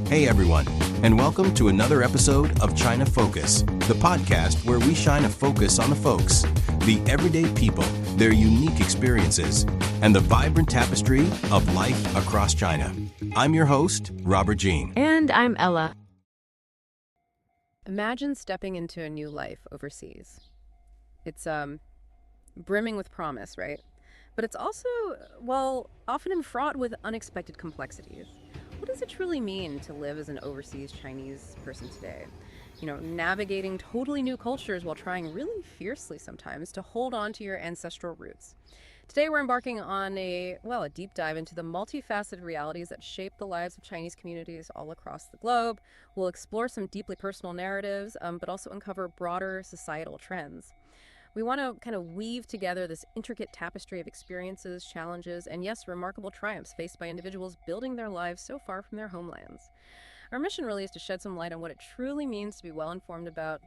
Hey everyone, and welcome to another episode of China Focus, the podcast where we shine a focus on the folks, the everyday people, their unique experiences, and the vibrant tapestry of life across China. I'm your host, Robert Jean. And I'm Ella. Imagine stepping into a new life overseas. It's brimming with promise, right? But it's also, often fraught with unexpected complexities. What does it truly mean to live as an overseas Chinese person today? Navigating totally new cultures while trying really fiercely sometimes to hold on to your ancestral roots. Today we're embarking on a deep dive into the multifaceted realities that shape the lives of Chinese communities all across the globe. We'll explore some deeply personal narratives, but also uncover broader societal trends. We want to kind of weave together this intricate tapestry of experiences, challenges, and yes, remarkable triumphs faced by individuals building their lives so far from their homelands. Our mission really is to shed some light on what it truly means to be well-informed about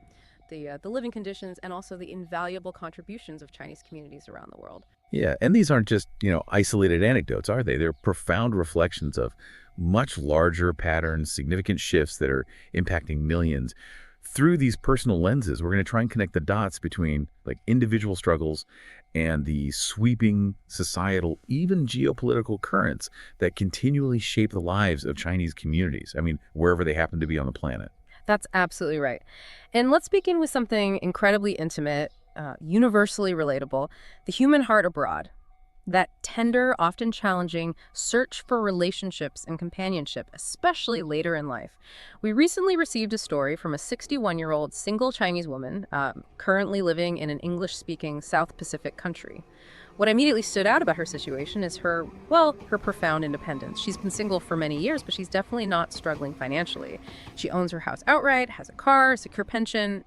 the living conditions and also the invaluable contributions of Chinese communities around the world. Yeah, and these aren't just, isolated anecdotes, are they? They're profound reflections of much larger patterns, significant shifts that are impacting millions. Through these personal lenses, we're going to try and connect the dots between individual struggles and the sweeping societal, even geopolitical currents that continually shape the lives of Chinese communities. Wherever they happen to be on the planet. That's absolutely right. And let's begin with something incredibly intimate, universally relatable, the human heart abroad. That tender, often challenging search for relationships and companionship, especially later in life. We recently received a story from a 61-year-old single Chinese woman currently living in an English-speaking South Pacific country. What immediately stood out about her situation is her profound independence. She's been single for many years, but she's definitely not struggling financially. She owns her house outright, has a car, secure pension.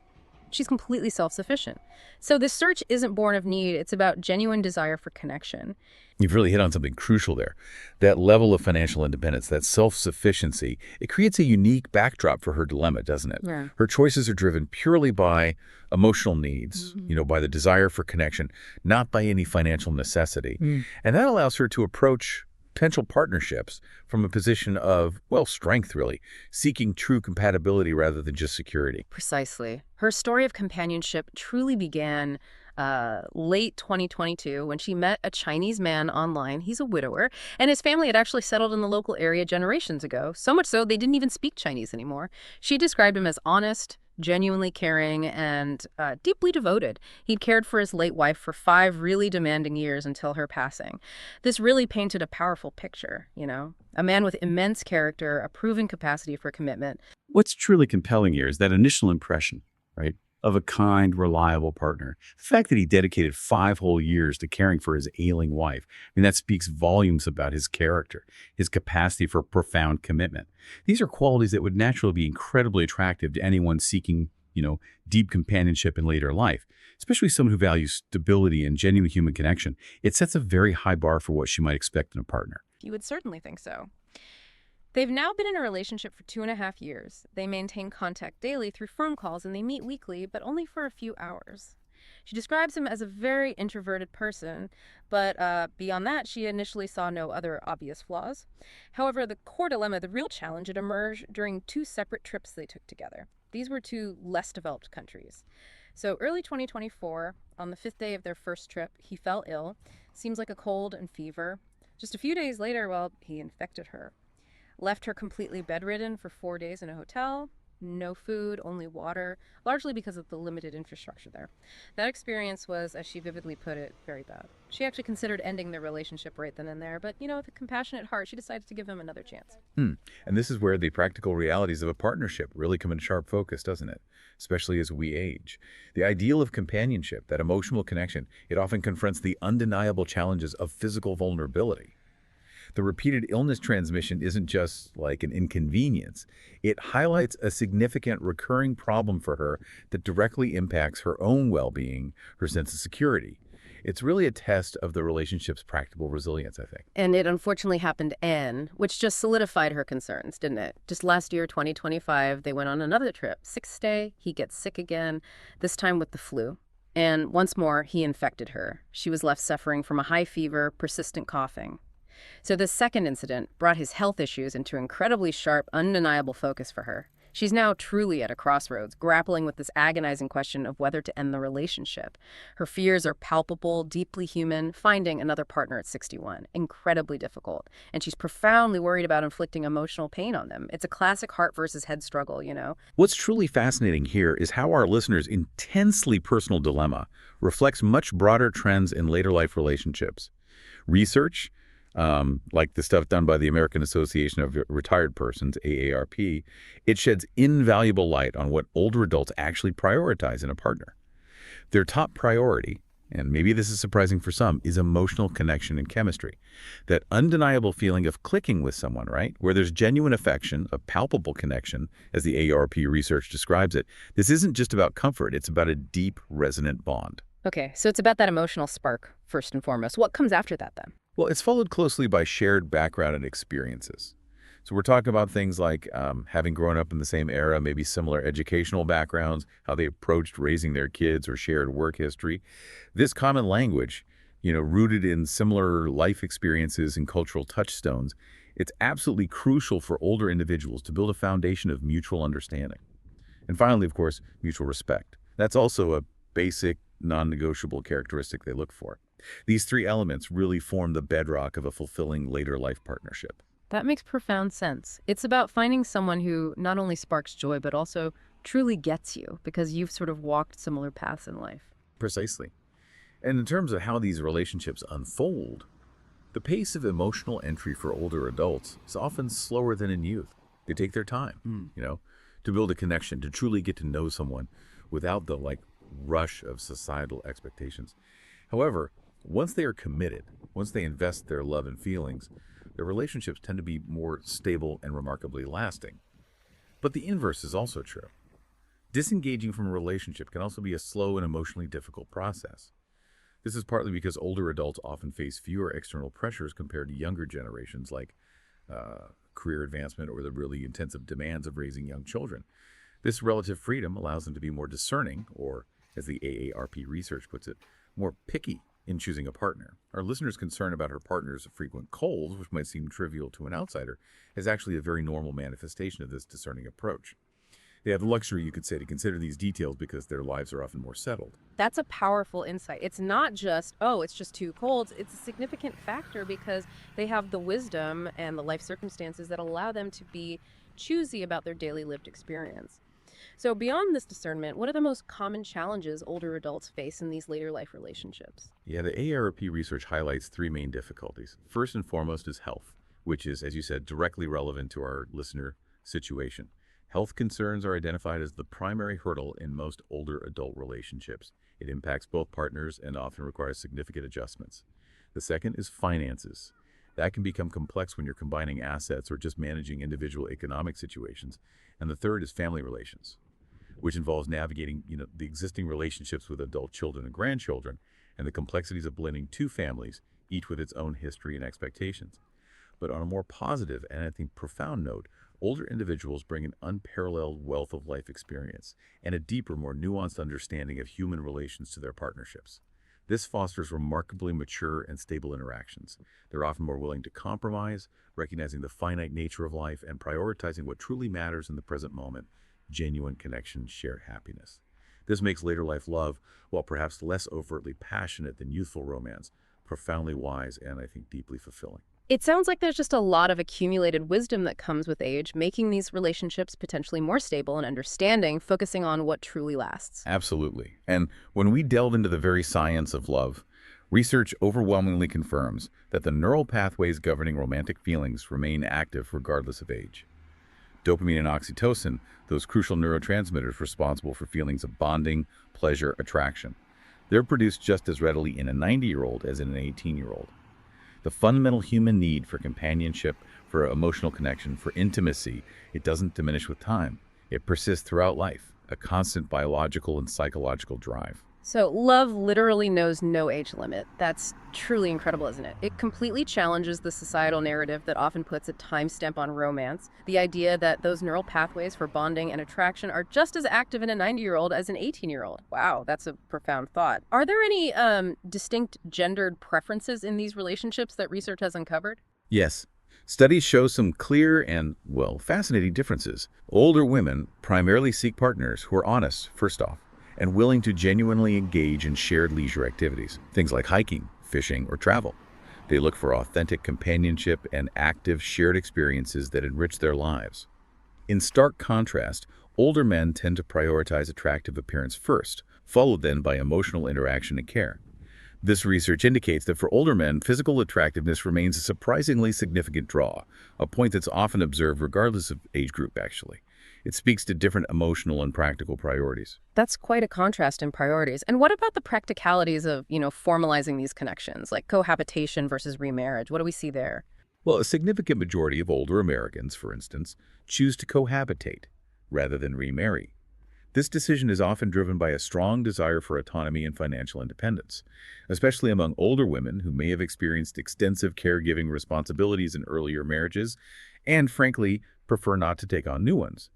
She's completely self-sufficient. So this search isn't born of need. It's about genuine desire for connection. You've really hit on something crucial there. That level of financial independence, that self-sufficiency, it creates a unique backdrop for her dilemma, doesn't it? Yeah. Her choices are driven purely by emotional needs, by the desire for connection, not by any financial necessity. And that allows her to approach potential partnerships from a position of, strength, really, seeking true compatibility rather than just security. Precisely. Her story of companionship truly began late 2022 when she met a Chinese man online. He's a widower, and his family had actually settled in the local area generations ago, so much so they didn't even speak Chinese anymore. She described him as honest, genuinely caring, and deeply devoted. He'd cared for his late wife for 5 really demanding years until her passing. This really painted a powerful picture, a man with immense character, a proven capacity for commitment. What's truly compelling here is that initial impression, right, of a kind, reliable partner. The fact that he dedicated 5 whole years to caring for his ailing wife, that speaks volumes about his character, his capacity for profound commitment. These are qualities that would naturally be incredibly attractive to anyone seeking, deep companionship in later life, especially someone who values stability and genuine human connection. It sets a very high bar for what she might expect in a partner. You would certainly think so. They've now been in a relationship for 2.5 years. They maintain contact daily through phone calls and they meet weekly, but only for a few hours. She describes him as a very introverted person, but beyond that, she initially saw no other obvious flaws. However, the core dilemma, the real challenge, it emerged during 2 separate trips they took together. These were 2 less developed countries. So early 2024, on the 5th day of their first trip, he fell ill. Seems like a cold and fever. Just a few days later, he infected her. Left her completely bedridden for 4 days in a hotel, no food, only water, largely because of the limited infrastructure there. That experience was, as she vividly put it, very bad. She actually considered ending their relationship right then and there, but, with a compassionate heart, she decided to give him another chance. And this is where the practical realities of a partnership really come into sharp focus, doesn't it? Especially as we age. The ideal of companionship, that emotional connection, it often confronts the undeniable challenges of physical vulnerability. The repeated illness transmission isn't just like an inconvenience. It highlights a significant recurring problem for her that directly impacts her own well-being, her sense of security. It's really a test of the relationship's practical resilience, I think. And it unfortunately happened again, which just solidified her concerns, didn't it? Just last year, 2025, they went on another trip. 6th day, he gets sick again, this time with the flu. And once more, he infected her. She was left suffering from a high fever, persistent coughing. So the second incident brought his health issues into incredibly sharp, undeniable focus for her. She's now truly at a crossroads, grappling with this agonizing question of whether to end the relationship. Her fears are palpable, deeply human, finding another partner at 61, incredibly difficult. And she's profoundly worried about inflicting emotional pain on them. It's a classic heart versus head struggle, you know? What's truly fascinating here is how our listeners' intensely personal dilemma reflects much broader trends in later life relationships. Research, like the stuff done by the American Association of Retired Persons, AARP, it sheds invaluable light on what older adults actually prioritize in a partner. Their top priority, and maybe this is surprising for some, is emotional connection and chemistry. That undeniable feeling of clicking with someone, right? Where there's genuine affection, a palpable connection, as the AARP research describes it. This isn't just about comfort, it's about a deep, resonant bond. Okay, so it's about that emotional spark, first and foremost. What comes after that, then? Well, it's followed closely by shared background and experiences. So we're talking about things like having grown up in the same era, maybe similar educational backgrounds, how they approached raising their kids or shared work history. This common language, rooted in similar life experiences and cultural touchstones, it's absolutely crucial for older individuals to build a foundation of mutual understanding. And finally, of course, mutual respect. That's also a basic, non-negotiable characteristic they look for. These three elements really form the bedrock of a fulfilling later life partnership. That makes profound sense. It's about finding someone who not only sparks joy, but also truly gets you because you've sort of walked similar paths in life. Precisely. And in terms of how these relationships unfold, the pace of emotional entry for older adults is often slower than in youth. They take their time, to build a connection, to truly get to know someone without the rush of societal expectations. However, once they are committed, once they invest their love and feelings, their relationships tend to be more stable and remarkably lasting. But the inverse is also true. Disengaging from a relationship can also be a slow and emotionally difficult process. This is partly because older adults often face fewer external pressures compared to younger generations, like career advancement or the really intensive demands of raising young children. This relative freedom allows them to be more discerning, or, as the AARP research puts it, more picky in choosing a partner. Our listener's concern about her partner's frequent colds, which might seem trivial to an outsider, is actually a very normal manifestation of this discerning approach. They have the luxury, you could say, to consider these details because their lives are often more settled. That's a powerful insight. It's not just, it's just two colds. It's a significant factor because they have the wisdom and the life circumstances that allow them to be choosy about their daily lived experience. So beyond this discernment, what are the most common challenges older adults face in these later life relationships? Yeah, the AARP research highlights three main difficulties. First and foremost is health, which is, as you said, directly relevant to our listener situation. Health concerns are identified as the primary hurdle in most older adult relationships. It impacts both partners and often requires significant adjustments. The second is finances. That can become complex when you're combining assets or just managing individual economic situations. And the third is family relations, which involves navigating, the existing relationships with adult children and grandchildren and the complexities of blending two families, each with its own history and expectations. But on a more positive and I think profound note, older individuals bring an unparalleled wealth of life experience and a deeper, more nuanced understanding of human relations to their partnerships. This fosters remarkably mature and stable interactions. They're often more willing to compromise, recognizing the finite nature of life and prioritizing what truly matters in the present moment, genuine connection, shared happiness. This makes later life love, while perhaps less overtly passionate than youthful romance, profoundly wise and I think deeply fulfilling. It sounds like there's just a lot of accumulated wisdom that comes with age, making these relationships potentially more stable and understanding, focusing on what truly lasts. Absolutely. And when we delve into the very science of love, research overwhelmingly confirms that the neural pathways governing romantic feelings remain active regardless of age. Dopamine and oxytocin, those crucial neurotransmitters responsible for feelings of bonding, pleasure, attraction, they're produced just as readily in a 90-year-old as in an 18-year-old. The fundamental human need for companionship, for emotional connection, for intimacy, it doesn't diminish with time. It persists throughout life, a constant biological and psychological drive. So love literally knows no age limit. That's truly incredible, isn't it? It completely challenges the societal narrative that often puts a timestamp on romance. The idea that those neural pathways for bonding and attraction are just as active in a 90-year-old as an 18-year-old. Wow, that's a profound thought. Are there any distinct gendered preferences in these relationships that research has uncovered? Yes. Studies show some clear and, well, fascinating differences. Older women primarily seek partners who are honest, first off, and willing to genuinely engage in shared leisure activities, things like hiking, fishing, or travel. They look for authentic companionship and active shared experiences that enrich their lives. In stark contrast, older men tend to prioritize attractive appearance first, followed then by emotional interaction and care. This research indicates that for older men, physical attractiveness remains a surprisingly significant draw, a point that's often observed regardless of age group, actually. It speaks to different emotional and practical priorities. That's quite a contrast in priorities. And what about the practicalities of, formalizing these connections, like cohabitation versus remarriage? What do we see there? Well, a significant majority of older Americans, for instance, choose to cohabitate rather than remarry. This decision is often driven by a strong desire for autonomy and financial independence, especially among older women who may have experienced extensive caregiving responsibilities in earlier marriages and, frankly, prefer not to take on new ones.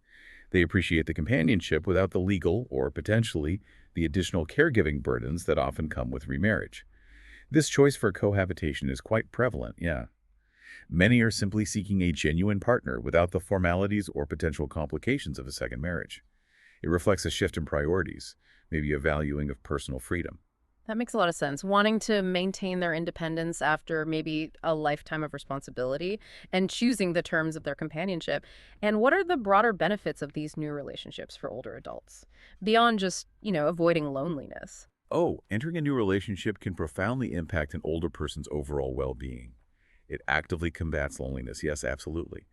They appreciate the companionship without the legal or potentially the additional caregiving burdens that often come with remarriage. This choice for cohabitation is quite prevalent, yeah. Many are simply seeking a genuine partner without the formalities or potential complications of a second marriage. It reflects a shift in priorities, maybe a valuing of personal freedom. That makes a lot of sense. Wanting to maintain their independence after maybe a lifetime of responsibility and choosing the terms of their companionship. And what are the broader benefits of these new relationships for older adults? Beyond just, avoiding loneliness. Oh, entering a new relationship can profoundly impact an older person's overall well-being. It actively combats loneliness, yes, absolutely.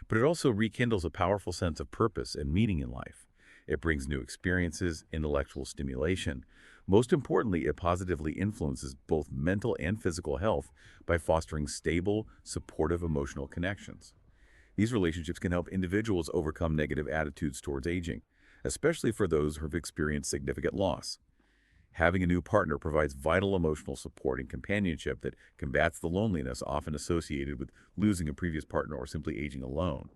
But it also rekindles a powerful sense of purpose and meaning in life. It brings new experiences, intellectual stimulation. Most importantly, it positively influences both mental and physical health by fostering stable, supportive emotional connections. These relationships can help individuals overcome negative attitudes towards aging, especially for those who have experienced significant loss. Having a new partner provides vital emotional support and companionship that combats the loneliness often associated with losing a previous partner or simply aging alone.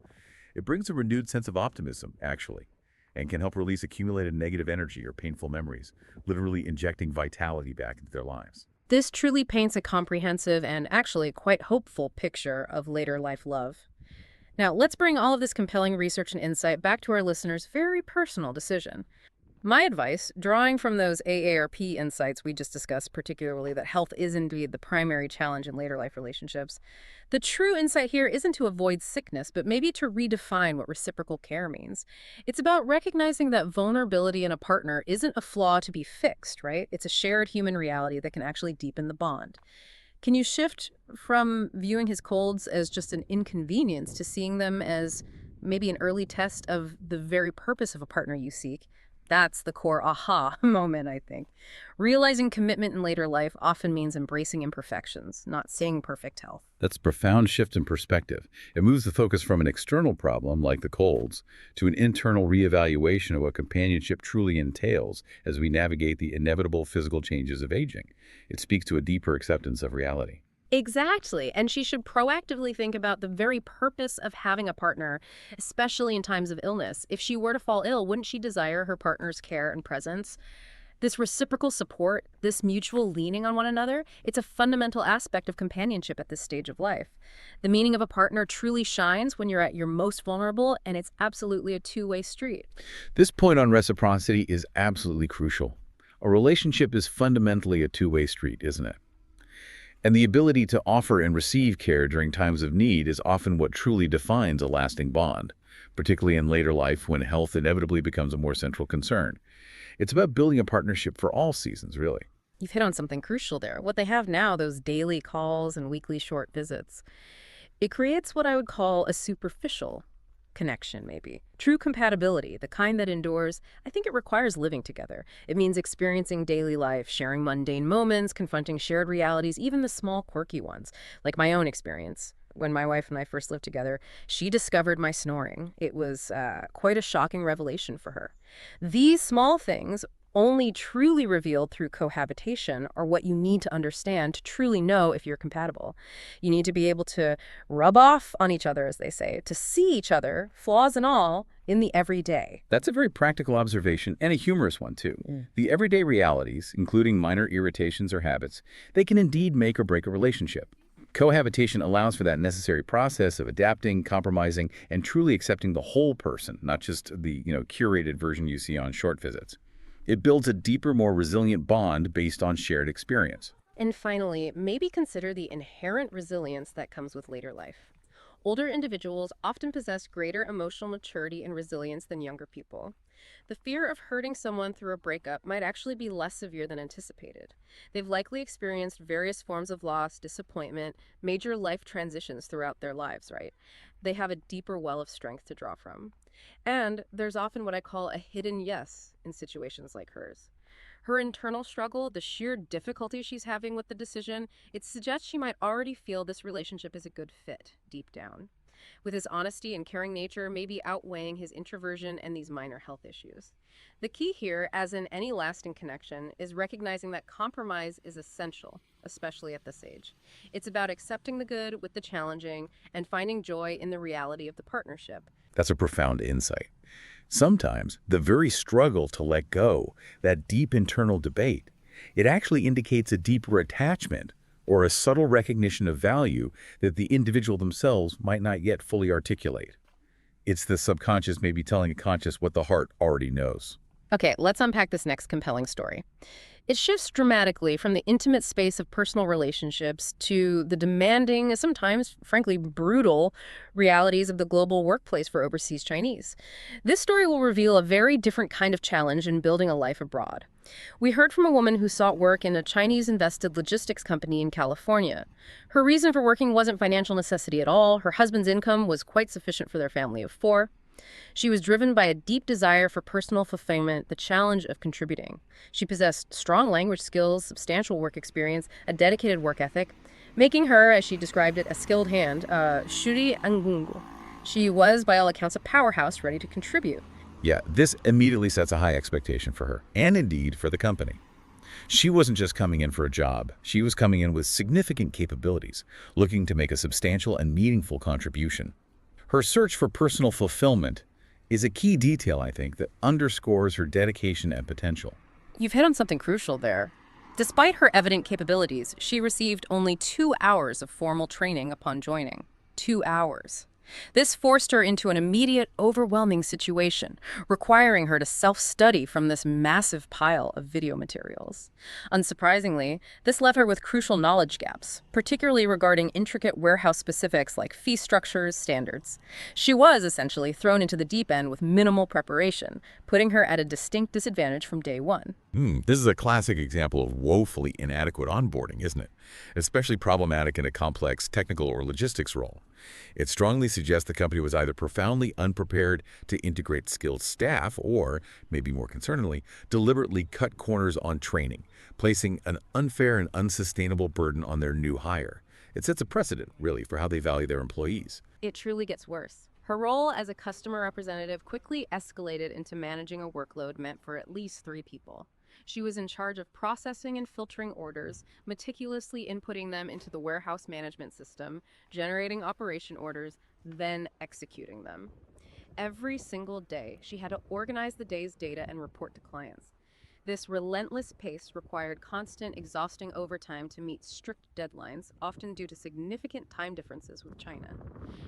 It brings a renewed sense of optimism, actually, and can help release accumulated negative energy or painful memories, literally injecting vitality back into their lives. This truly paints a comprehensive and actually quite hopeful picture of later life love. Now, let's bring all of this compelling research and insight back to our listeners' very personal decision. My advice, drawing from those AARP insights we just discussed, particularly that health is indeed the primary challenge in later life relationships, the true insight here isn't to avoid sickness, but maybe to redefine what reciprocal care means. It's about recognizing that vulnerability in a partner isn't a flaw to be fixed, right? It's a shared human reality that can actually deepen the bond. Can you shift from viewing his colds as just an inconvenience to seeing them as maybe an early test of the very purpose of a partner you seek? That's the core aha moment, I think. Realizing commitment in later life often means embracing imperfections, not seeing perfect health. That's a profound shift in perspective. It moves the focus from an external problem, like the colds, to an internal reevaluation of what companionship truly entails as we navigate the inevitable physical changes of aging. It speaks to a deeper acceptance of reality. Exactly. And she should proactively think about the very purpose of having a partner, especially in times of illness. If she were to fall ill, wouldn't she desire her partner's care and presence? This reciprocal support, this mutual leaning on one another, it's a fundamental aspect of companionship at this stage of life. The meaning of a partner truly shines when you're at your most vulnerable, and it's absolutely a two-way street. This point on reciprocity is absolutely crucial. A relationship is fundamentally a two-way street, isn't it? And the ability to offer and receive care during times of need is often what truly defines a lasting bond, particularly in later life when health inevitably becomes a more central concern. It's about building a partnership for all seasons, really. You've hit on something crucial there. What they have now, those daily calls and weekly short visits, it creates what I would call a superficial connection, maybe. True compatibility, the kind that endures, I think it requires living together. It means experiencing daily life, sharing mundane moments, confronting shared realities, even the small quirky ones, like my own experience. When my wife and I first lived together, she discovered my snoring. It was quite a shocking revelation for her. These small things, only truly revealed through cohabitation are what you need to understand to truly know if you're compatible. You need to be able to rub off on each other, as they say, to see each other, flaws and all, in the everyday. That's a very practical observation and a humorous one, too. The everyday realities, including minor irritations or habits, they can indeed make or break a relationship. Cohabitation allows for that necessary process of adapting, compromising, and truly accepting the whole person, not just the, curated version you see on short visits. It builds a deeper, more resilient bond based on shared experience. And finally, maybe consider the inherent resilience that comes with later life. Older individuals often possess greater emotional maturity and resilience than younger people. The fear of hurting someone through a breakup might actually be less severe than anticipated. They've likely experienced various forms of loss, disappointment, major life transitions throughout their lives, right? They have a deeper well of strength to draw from. And there's often what I call a hidden yes in situations like hers. Her internal struggle, the sheer difficulty she's having with the decision, it suggests she might already feel this relationship is a good fit deep down, with his honesty and caring nature maybe outweighing his introversion and these minor health issues. The key here, as in any lasting connection, is recognizing that compromise is essential, especially at this age. It's about accepting the good with the challenging and finding joy in the reality of the partnership. That's a profound insight. Sometimes the very struggle to let go, that deep internal debate, it actually indicates a deeper attachment or a subtle recognition of value that the individual themselves might not yet fully articulate. It's the subconscious maybe telling the conscious what the heart already knows. Okay, let's unpack this next compelling story. It shifts dramatically from the intimate space of personal relationships to the demanding, sometimes, frankly, brutal realities of the global workplace for overseas Chinese. This story will reveal a very different kind of challenge in building a life abroad. We heard from a woman who sought work in a Chinese-invested logistics company in California. Her reason for working wasn't financial necessity at all. Her husband's income was quite sufficient for their family of 4. She was driven by a deep desire for personal fulfillment, the challenge of contributing. She possessed strong language skills, substantial work experience, a dedicated work ethic, making her, as she described it, a skilled hand, shuri angungu. She was, by all accounts, a powerhouse ready to contribute. Yeah, this immediately sets a high expectation for her, and indeed for the company. She wasn't just coming in for a job. She was coming in with significant capabilities, looking to make a substantial and meaningful contribution. Her search for personal fulfillment is a key detail, I think, that underscores her dedication and potential. You've hit on something crucial there. Despite her evident capabilities, she received only 2 hours of formal training upon joining. 2 hours. This forced her into an immediate, overwhelming situation, requiring her to self-study from this massive pile of video materials. Unsurprisingly, this left her with crucial knowledge gaps, particularly regarding intricate warehouse specifics like fee structures, standards. She was essentially thrown into the deep end with minimal preparation, putting her at a distinct disadvantage from day one. This is a classic example of woefully inadequate onboarding, isn't it? Especially problematic in a complex technical or logistics role. It strongly suggests the company was either profoundly unprepared to integrate skilled staff or, maybe more concerningly, deliberately cut corners on training, placing an unfair and unsustainable burden on their new hire. It sets a precedent, really, for how they value their employees. It truly gets worse. Her role as a customer representative quickly escalated into managing a workload meant for at least 3 people. She was in charge of processing and filtering orders, meticulously inputting them into the warehouse management system, generating operation orders, then executing them. Every single day, she had to organize the day's data and report to clients. This relentless pace required constant, exhausting overtime to meet strict deadlines, often due to significant time differences with China.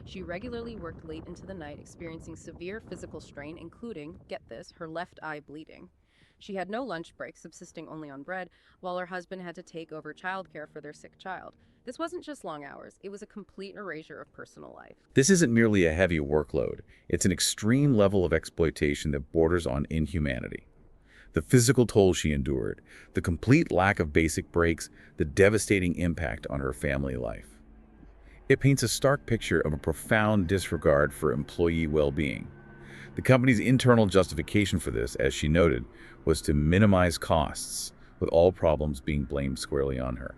She regularly worked late into the night, experiencing severe physical strain, including, get this, her left eye bleeding. She had no lunch breaks, subsisting only on bread, while her husband had to take over childcare for their sick child. This wasn't just long hours, it was a complete erasure of personal life. This isn't merely a heavy workload. It's an extreme level of exploitation that borders on inhumanity. The physical toll she endured, the complete lack of basic breaks, the devastating impact on her family life. It paints a stark picture of a profound disregard for employee well-being. The company's internal justification for this, as she noted, was to minimize costs, with all problems being blamed squarely on her.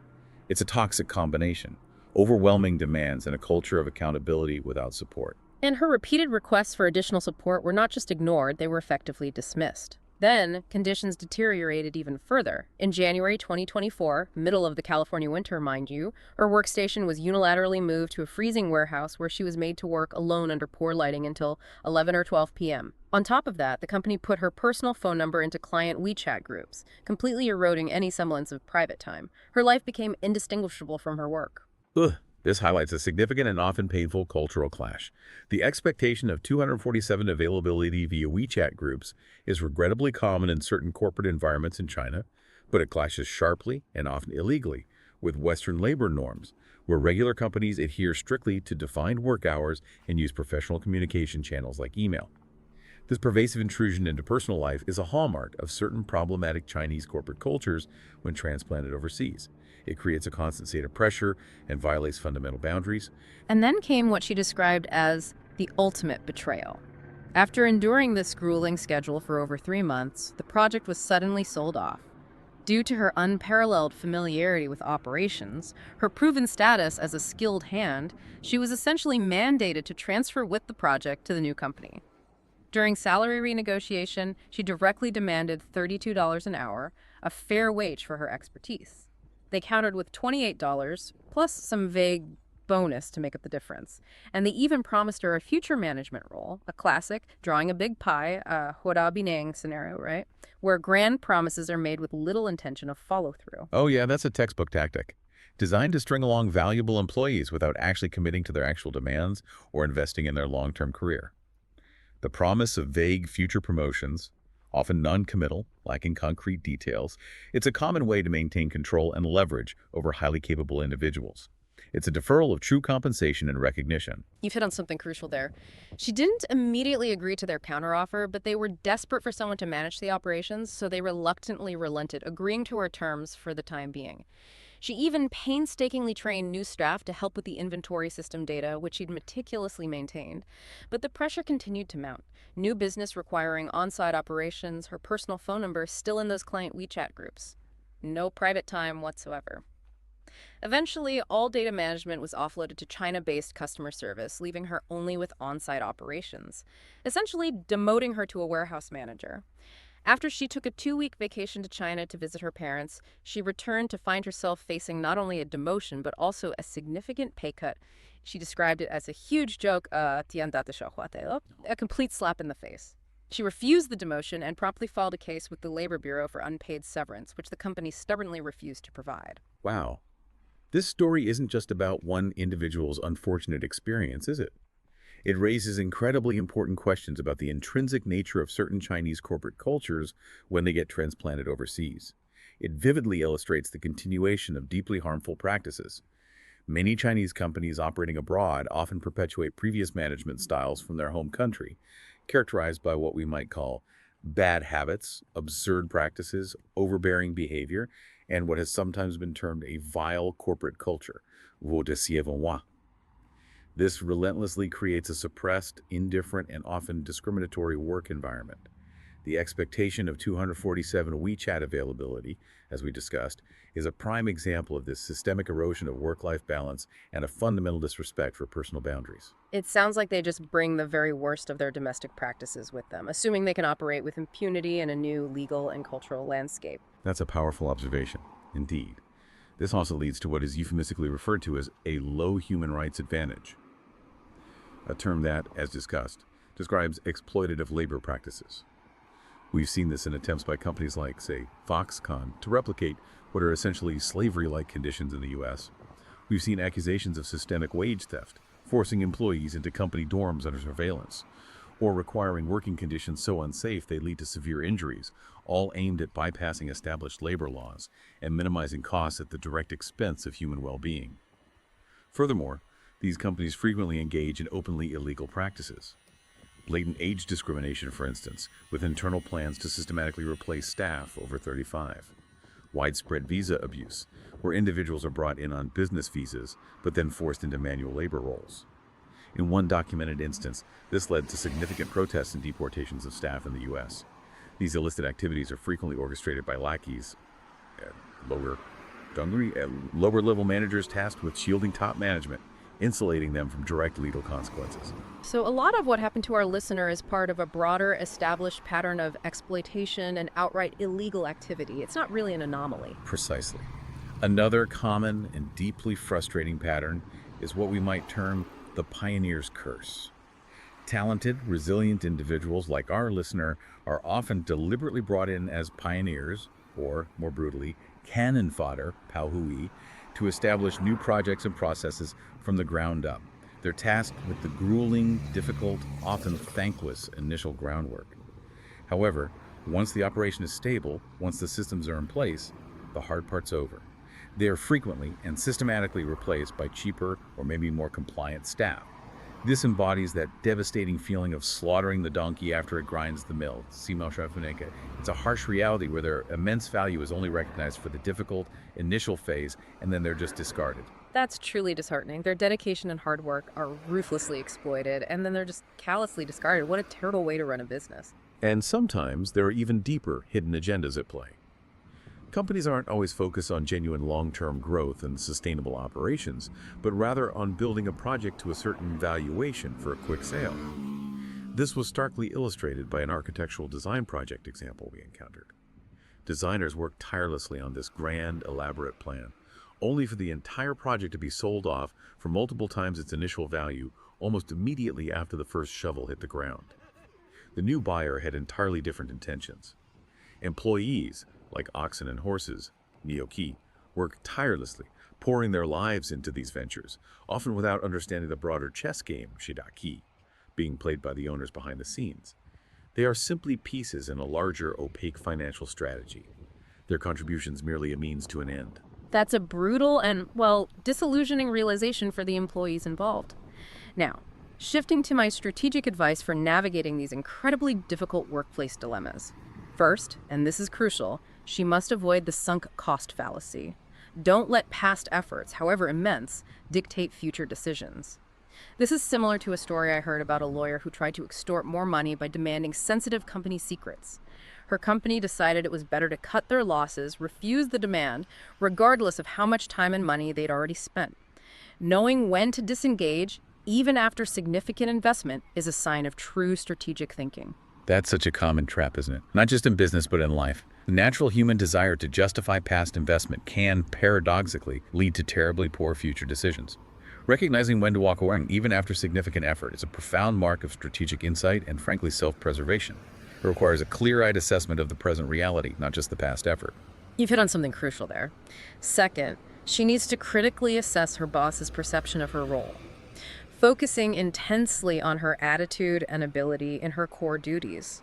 It's a toxic combination, overwhelming demands and a culture of accountability without support. And her repeated requests for additional support were not just ignored, they were effectively dismissed. Then, conditions deteriorated even further. In January 2024, middle of the California winter, mind you, her workstation was unilaterally moved to a freezing warehouse where she was made to work alone under poor lighting until 11 or 12 p.m. On top of that, the company put her personal phone number into client WeChat groups, completely eroding any semblance of private time. Her life became indistinguishable from her work. Ugh. This highlights a significant and often painful cultural clash. The expectation of 247 availability via WeChat groups is regrettably common in certain corporate environments in China, but it clashes sharply and often illegally with Western labor norms, where regular companies adhere strictly to defined work hours and use professional communication channels like email. This pervasive intrusion into personal life is a hallmark of certain problematic Chinese corporate cultures when transplanted overseas. It creates a constant state of pressure and violates fundamental boundaries. And then came what she described as the ultimate betrayal. After enduring this grueling schedule for over 3 months, the project was suddenly sold off. Due to her unparalleled familiarity with operations, her proven status as a skilled hand, she was essentially mandated to transfer with the project to the new company. During salary renegotiation, she directly demanded $32 an hour, a fair wage for her expertise. They countered with $28, plus some vague bonus to make up the difference. And they even promised her a future management role, a classic drawing a big pie, a hura binang scenario, right? Where grand promises are made with little intention of follow-through. Oh yeah, that's a textbook tactic, designed to string along valuable employees without actually committing to their actual demands or investing in their long-term career. The promise of vague future promotions, often non-committal, lacking concrete details, it's a common way to maintain control and leverage over highly capable individuals. It's a deferral of true compensation and recognition. You've hit on something crucial there. She didn't immediately agree to their counteroffer, but they were desperate for someone to manage the operations, so they reluctantly relented, agreeing to her terms for the time being. She even painstakingly trained new staff to help with the inventory system data, which she'd meticulously maintained. But the pressure continued to mount. New business requiring on-site operations, her personal phone number still in those client WeChat groups. No private time whatsoever. Eventually, all data management was offloaded to China-based customer service, leaving her only with on-site operations, essentially demoting her to a warehouse manager. After she took a 2-week vacation to China to visit her parents, she returned to find herself facing not only a demotion, but also a significant pay cut. She described it as a huge joke, a complete slap in the face. She refused the demotion and promptly filed a case with the Labor Bureau for unpaid severance, which the company stubbornly refused to provide. Wow. This story isn't just about one individual's unfortunate experience, is it? It raises incredibly important questions about the intrinsic nature of certain Chinese corporate cultures when they get transplanted overseas. It vividly illustrates the continuation of deeply harmful practices. Many Chinese companies operating abroad often perpetuate previous management styles from their home country, characterized by what we might call bad habits, absurd practices, overbearing behavior, and what has sometimes been termed a vile corporate culture, veau de sièvenois. This relentlessly creates a suppressed, indifferent, and often discriminatory work environment. The expectation of 247 WeChat availability, as we discussed, is a prime example of this systemic erosion of work-life balance and a fundamental disrespect for personal boundaries. It sounds like they just bring the very worst of their domestic practices with them, assuming they can operate with impunity in a new legal and cultural landscape. That's a powerful observation, indeed. This also leads to what is euphemistically referred to as a low human rights advantage, a term that, as discussed, describes exploitative labor practices. We've seen this in attempts by companies like, say, Foxconn to replicate what are essentially slavery-like conditions in the U.S. We've seen accusations of systemic wage theft, forcing employees into company dorms under surveillance, or requiring working conditions so unsafe they lead to severe injuries, all aimed at bypassing established labor laws and minimizing costs at the direct expense of human well-being. Furthermore, these companies frequently engage in openly illegal practices. Blatant age discrimination, for instance, with internal plans to systematically replace staff over 35. Widespread visa abuse, where individuals are brought in on business visas, but then forced into manual labor roles. In one documented instance, this led to significant protests and deportations of staff in the U.S. These illicit activities are frequently orchestrated by lackeys at lower level managers tasked with shielding top management, insulating them from direct legal consequences. So a lot of what happened to our listener is part of a broader established pattern of exploitation and outright illegal activity. It's not really an anomaly. Precisely. Another common and deeply frustrating pattern is what we might term the pioneer's curse. Talented, resilient individuals like our listener are often deliberately brought in as pioneers, or more brutally, cannon fodder, pauhui, to establish new projects and processes from the ground up. They're tasked with the grueling, difficult, often thankless initial groundwork. However, once the operation is stable, once the systems are in place, the hard part's over. They are frequently and systematically replaced by cheaper or maybe more compliant staff. This embodies that devastating feeling of slaughtering the donkey after it grinds the mill. It's a harsh reality where their immense value is only recognized for the difficult initial phase, and then they're just discarded. That's truly disheartening. Their dedication and hard work are ruthlessly exploited, and then they're just callously discarded. What a terrible way to run a business. And sometimes there are even deeper hidden agendas at play. Companies aren't always focused on genuine long-term growth and sustainable operations, but rather on building a project to a certain valuation for a quick sale. This was starkly illustrated by an architectural design project example we encountered. Designers worked tirelessly on this grand, elaborate plan, only for the entire project to be sold off for multiple times its initial value almost immediately after the first shovel hit the ground. The new buyer had entirely different intentions. Employees, like oxen and horses, Nyoki, worked tirelessly, pouring their lives into these ventures, often without understanding the broader chess game, Shidaki, being played by the owners behind the scenes. They are simply pieces in a larger, opaque financial strategy. Their contributions merely a means to an end. That's a brutal and, well, disillusioning realization for the employees involved. Now, shifting to my strategic advice for navigating these incredibly difficult workplace dilemmas. First, and this is crucial, she must avoid the sunk cost fallacy. Don't let past efforts, however immense, dictate future decisions. This is similar to a story I heard about a lawyer who tried to extort more money by demanding sensitive company secrets. Her company decided it was better to cut their losses, refuse the demand, regardless of how much time and money they'd already spent. Knowing when to disengage, even after significant investment, is a sign of true strategic thinking. That's such a common trap, isn't it? Not just in business, but in life. The natural human desire to justify past investment can, paradoxically, lead to terribly poor future decisions. Recognizing when to walk away, even after significant effort, is a profound mark of strategic insight and, frankly, self-preservation. It requires a clear-eyed assessment of the present reality, not just the past effort. You've hit on something crucial there. Second, she needs to critically assess her boss's perception of her role, focusing intensely on her attitude and ability in her core duties.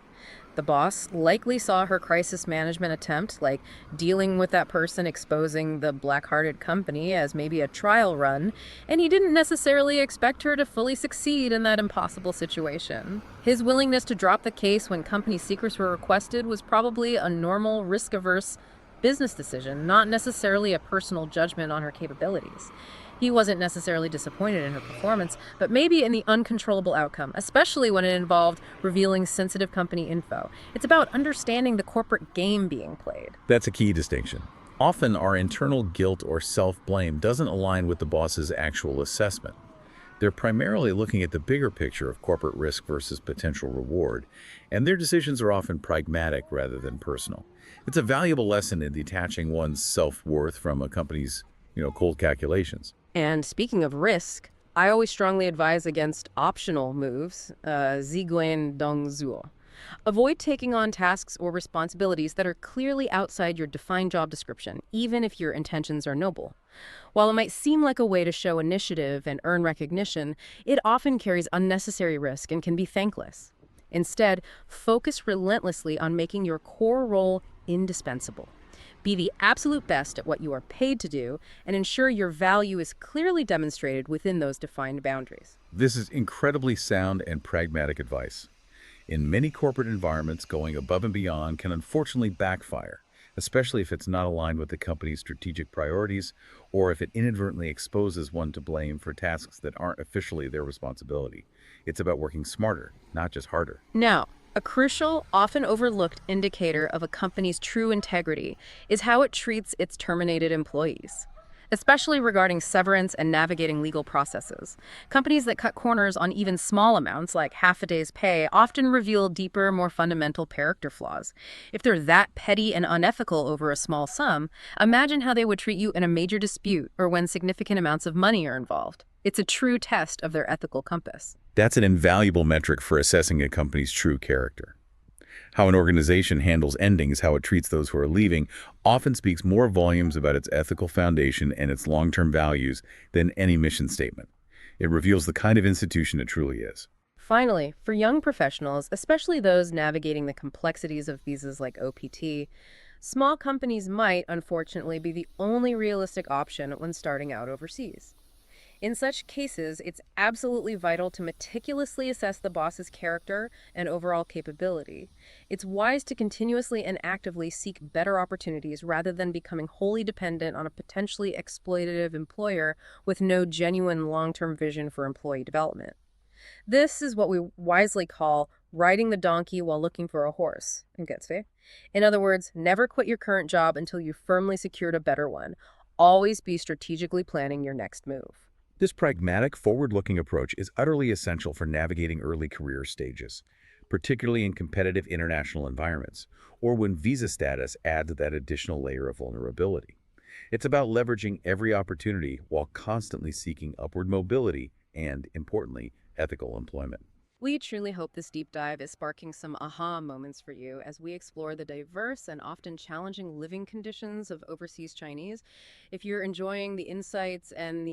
The boss likely saw her crisis management attempt, like dealing with that person exposing the black-hearted company, as maybe a trial run, and he didn't necessarily expect her to fully succeed in that impossible situation. His willingness to drop the case when company secrets were requested was probably a normal, risk-averse business decision, not necessarily a personal judgment on her capabilities. He wasn't necessarily disappointed in her performance, but maybe in the uncontrollable outcome, especially when it involved revealing sensitive company info. It's about understanding the corporate game being played. That's a key distinction. Often our internal guilt or self-blame doesn't align with the boss's actual assessment. They're primarily looking at the bigger picture of corporate risk versus potential reward, and their decisions are often pragmatic rather than personal. It's a valuable lesson in detaching one's self-worth from a company's, cold calculations. And speaking of risk, I always strongly advise against optional moves, ziguan dongzuo. Avoid taking on tasks or responsibilities that are clearly outside your defined job description, even if your intentions are noble. While it might seem like a way to show initiative and earn recognition, it often carries unnecessary risk and can be thankless. Instead, focus relentlessly on making your core role indispensable. Be the absolute best at what you are paid to do, and ensure your value is clearly demonstrated within those defined boundaries. This is incredibly sound and pragmatic advice. In many corporate environments, going above and beyond can unfortunately backfire, especially if it's not aligned with the company's strategic priorities or if it inadvertently exposes one to blame for tasks that aren't officially their responsibility. It's about working smarter, not just harder. Now, a crucial, often overlooked indicator of a company's true integrity is how it treats its terminated employees. especially regarding severance and navigating legal processes. Companies that cut corners on even small amounts, like half a day's pay, often reveal deeper, more fundamental character flaws. If they're that petty and unethical over a small sum, imagine how they would treat you in a major dispute or when significant amounts of money are involved. It's a true test of their ethical compass. That's an invaluable metric for assessing a company's true character. How an organization handles endings, how it treats those who are leaving, often speaks more volumes about its ethical foundation and its long-term values than any mission statement. It reveals the kind of institution it truly is. Finally, for young professionals, especially those navigating the complexities of visas like OPT, small companies might, unfortunately, be the only realistic option when starting out overseas. In such cases, it's absolutely vital to meticulously assess the boss's character and overall capability. It's wise to continuously and actively seek better opportunities rather than becoming wholly dependent on a potentially exploitative employer with no genuine long-term vision for employee development. This is what we wisely call riding the donkey while looking for a horse. In other words, never quit your current job until you've firmly secured a better one. Always be strategically planning your next move. This pragmatic, forward-looking approach is utterly essential for navigating early career stages, particularly in competitive international environments, or when visa status adds that additional layer of vulnerability. It's about leveraging every opportunity while constantly seeking upward mobility and, importantly, ethical employment. We truly hope this deep dive is sparking some aha moments for you as we explore the diverse and often challenging living conditions of overseas Chinese. If you're enjoying the insights and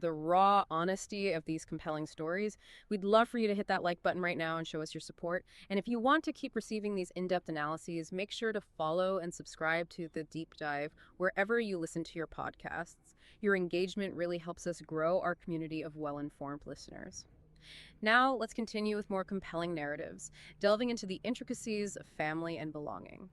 the raw honesty of these compelling stories, we'd love for you to hit that like button right now and show us your support. And if you want to keep receiving these in-depth analyses, make sure to follow and subscribe to The Deep Dive wherever you listen to your podcasts. Your engagement really helps us grow our community of well-informed listeners. Now, let's continue with more compelling narratives, delving into the intricacies of family and belonging.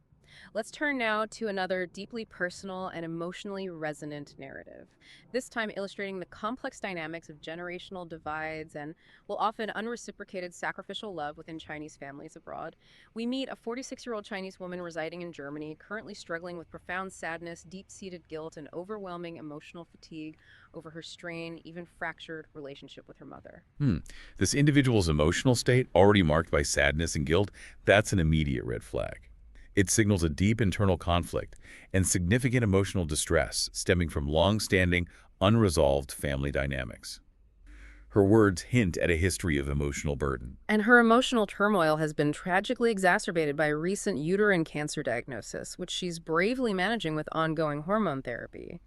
Let's turn now to another deeply personal and emotionally resonant narrative, this time illustrating the complex dynamics of generational divides and, well, often unreciprocated sacrificial love within Chinese families abroad. We meet a 46-year-old Chinese woman residing in Germany, currently struggling with profound sadness, deep-seated guilt, and overwhelming emotional fatigue over her strained, even fractured relationship with her mother. This individual's emotional state, already marked by sadness and guilt, that's an immediate red flag. It signals a deep internal conflict and significant emotional distress stemming from long-standing, unresolved family dynamics. Her words hint at a history of emotional burden. And her emotional turmoil has been tragically exacerbated by a recent uterine cancer diagnosis, which she's bravely managing with ongoing hormone therapy.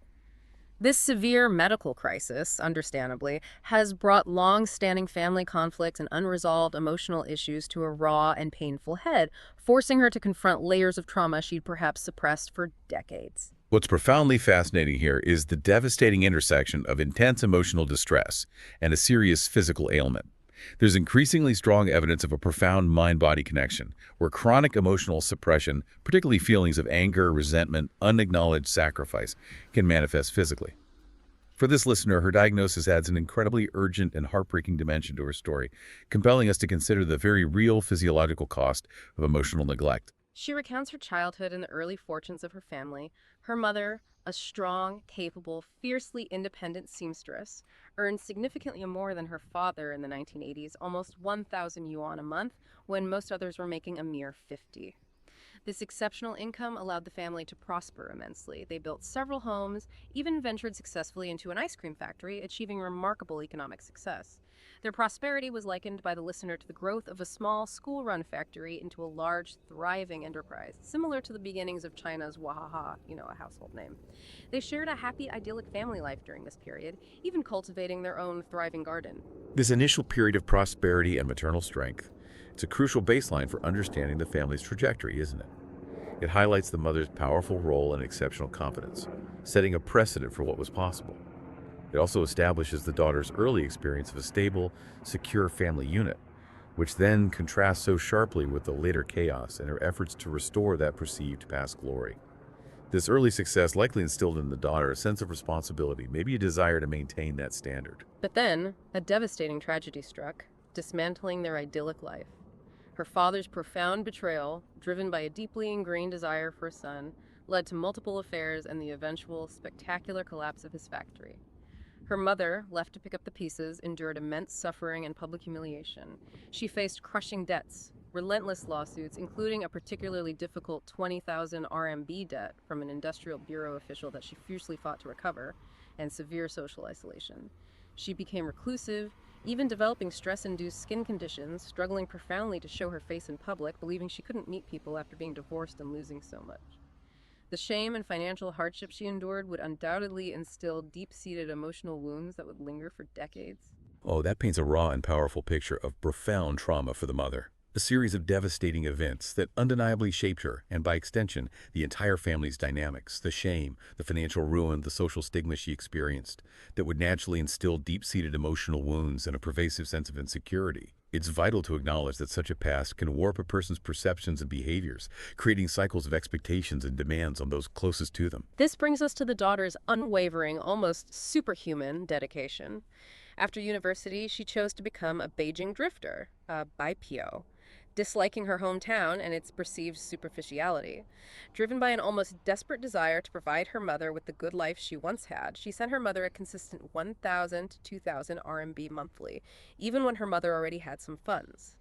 This severe medical crisis, understandably, has brought long-standing family conflicts and unresolved emotional issues to a raw and painful head, forcing her to confront layers of trauma she'd perhaps suppressed for decades. What's profoundly fascinating here is the devastating intersection of intense emotional distress and a serious physical ailment. There's increasingly strong evidence of a profound mind-body connection, where chronic emotional suppression, particularly feelings of anger, resentment, unacknowledged sacrifice, can manifest physically. For this listener, her diagnosis adds an incredibly urgent and heartbreaking dimension to her story, compelling us to consider the very real physiological cost of emotional neglect. She recounts her childhood and the early fortunes of her family. Her mother, a strong, capable, fiercely independent seamstress, earned significantly more than her father in the 1980s, almost 1,000 yuan a month, when most others were making a mere 50. This exceptional income allowed the family to prosper immensely. They built several homes, even ventured successfully into an ice cream factory, achieving remarkable economic success. Their prosperity was likened by the listener to the growth of a small school-run factory into a large, thriving enterprise, similar to the beginnings of China's Wahaha, a household name. They shared a happy, idyllic family life during this period, even cultivating their own thriving garden. This initial period of prosperity and maternal strength, it's a crucial baseline for understanding the family's trajectory, isn't it? It highlights the mother's powerful role and exceptional confidence, setting a precedent for what was possible. It also establishes the daughter's early experience of a stable, secure family unit, which then contrasts so sharply with the later chaos and her efforts to restore that perceived past glory. This early success likely instilled in the daughter a sense of responsibility, maybe a desire to maintain that standard. But then, a devastating tragedy struck, dismantling their idyllic life. Her father's profound betrayal, driven by a deeply ingrained desire for a son, led to multiple affairs and the eventual spectacular collapse of his factory. Her mother, left to pick up the pieces, endured immense suffering and public humiliation. She faced crushing debts, relentless lawsuits, including a particularly difficult 20,000 RMB debt from an industrial bureau official that she fiercely fought to recover, and severe social isolation. She became reclusive, even developing stress-induced skin conditions, struggling profoundly to show her face in public, believing she couldn't meet people after being divorced and losing so much. The shame and financial hardship she endured would undoubtedly instill deep-seated emotional wounds that would linger for decades. Oh, that paints a raw and powerful picture of profound trauma for the mother. A series of devastating events that undeniably shaped her, and by extension, the entire family's dynamics, the shame, the financial ruin, the social stigma she experienced, that would naturally instill deep-seated emotional wounds and a pervasive sense of insecurity. It's vital to acknowledge that such a past can warp a person's perceptions and behaviors, creating cycles of expectations and demands on those closest to them. This brings us to the daughter's unwavering, almost superhuman dedication. After university, she chose to become a Beijing drifter, a baipio, disliking her hometown and its perceived superficiality. Driven by an almost desperate desire to provide her mother with the good life she once had, she sent her mother a consistent 1,000 to 2,000 RMB monthly, even when her mother already had some funds.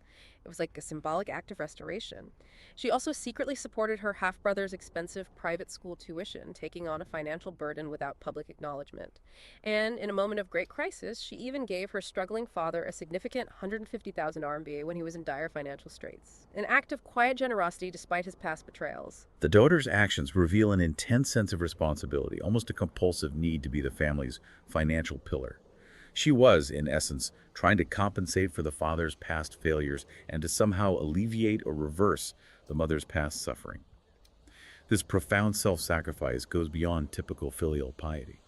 It was like a symbolic act of restoration. She also secretly supported her half-brother's expensive private school tuition, taking on a financial burden without public acknowledgement. And in a moment of great crisis, she even gave her struggling father a significant 150,000 RMB when he was in dire financial straits. An act of quiet generosity despite his past betrayals. The daughter's actions reveal an intense sense of responsibility, almost a compulsive need to be the family's financial pillar. She was, in essence, trying to compensate for the father's past failures and to somehow alleviate or reverse the mother's past suffering. This profound self-sacrifice goes beyond typical filial piety.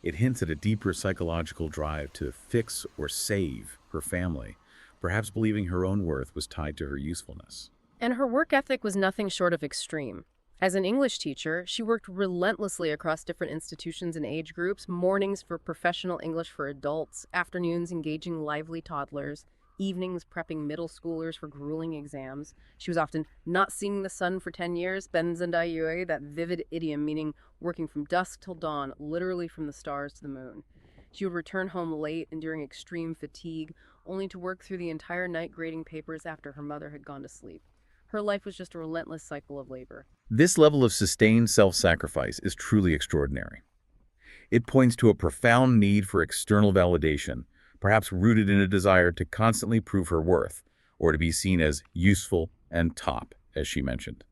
It hints at a deeper psychological drive to fix or save her family, perhaps believing her own worth was tied to her usefulness. And her work ethic was nothing short of extreme. As an English teacher, she worked relentlessly across different institutions and age groups, mornings for professional English for adults, afternoons engaging lively toddlers, evenings prepping middle schoolers for grueling exams. She was often not seeing the sun for 10 years, benzendayue, that vivid idiom meaning working from dusk till dawn, literally from the stars to the moon. She would return home late, enduring extreme fatigue, only to work through the entire night grading papers after her mother had gone to sleep. Her life was just a relentless cycle of labor. This level of sustained self-sacrifice is truly extraordinary. It points to a profound need for external validation, perhaps rooted in a desire to constantly prove her worth, or to be seen as useful and top, as she mentioned.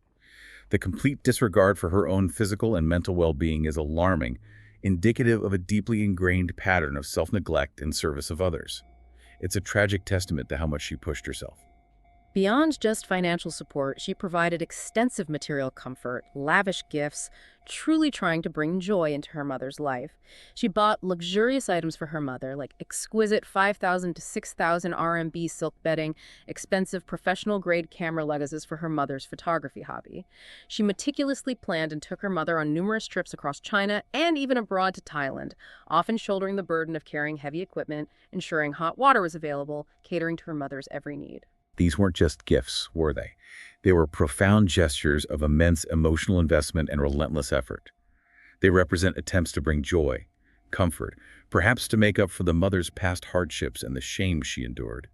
The complete disregard for her own physical and mental well-being is alarming, indicative of a deeply ingrained pattern of self-neglect in service of others. It's a tragic testament to how much she pushed herself. Beyond just financial support, she provided extensive material comfort, lavish gifts, truly trying to bring joy into her mother's life. She bought luxurious items for her mother, like exquisite 5,000 to 6,000 RMB silk bedding, expensive professional-grade camera lenses for her mother's photography hobby. She meticulously planned and took her mother on numerous trips across China and even abroad to Thailand, often shouldering the burden of carrying heavy equipment, ensuring hot water was available, catering to her mother's every need. These weren't just gifts, were they? They were profound gestures of immense emotional investment and relentless effort. They represent attempts to bring joy, comfort, perhaps to make up for the mother's past hardships and the shame she endured.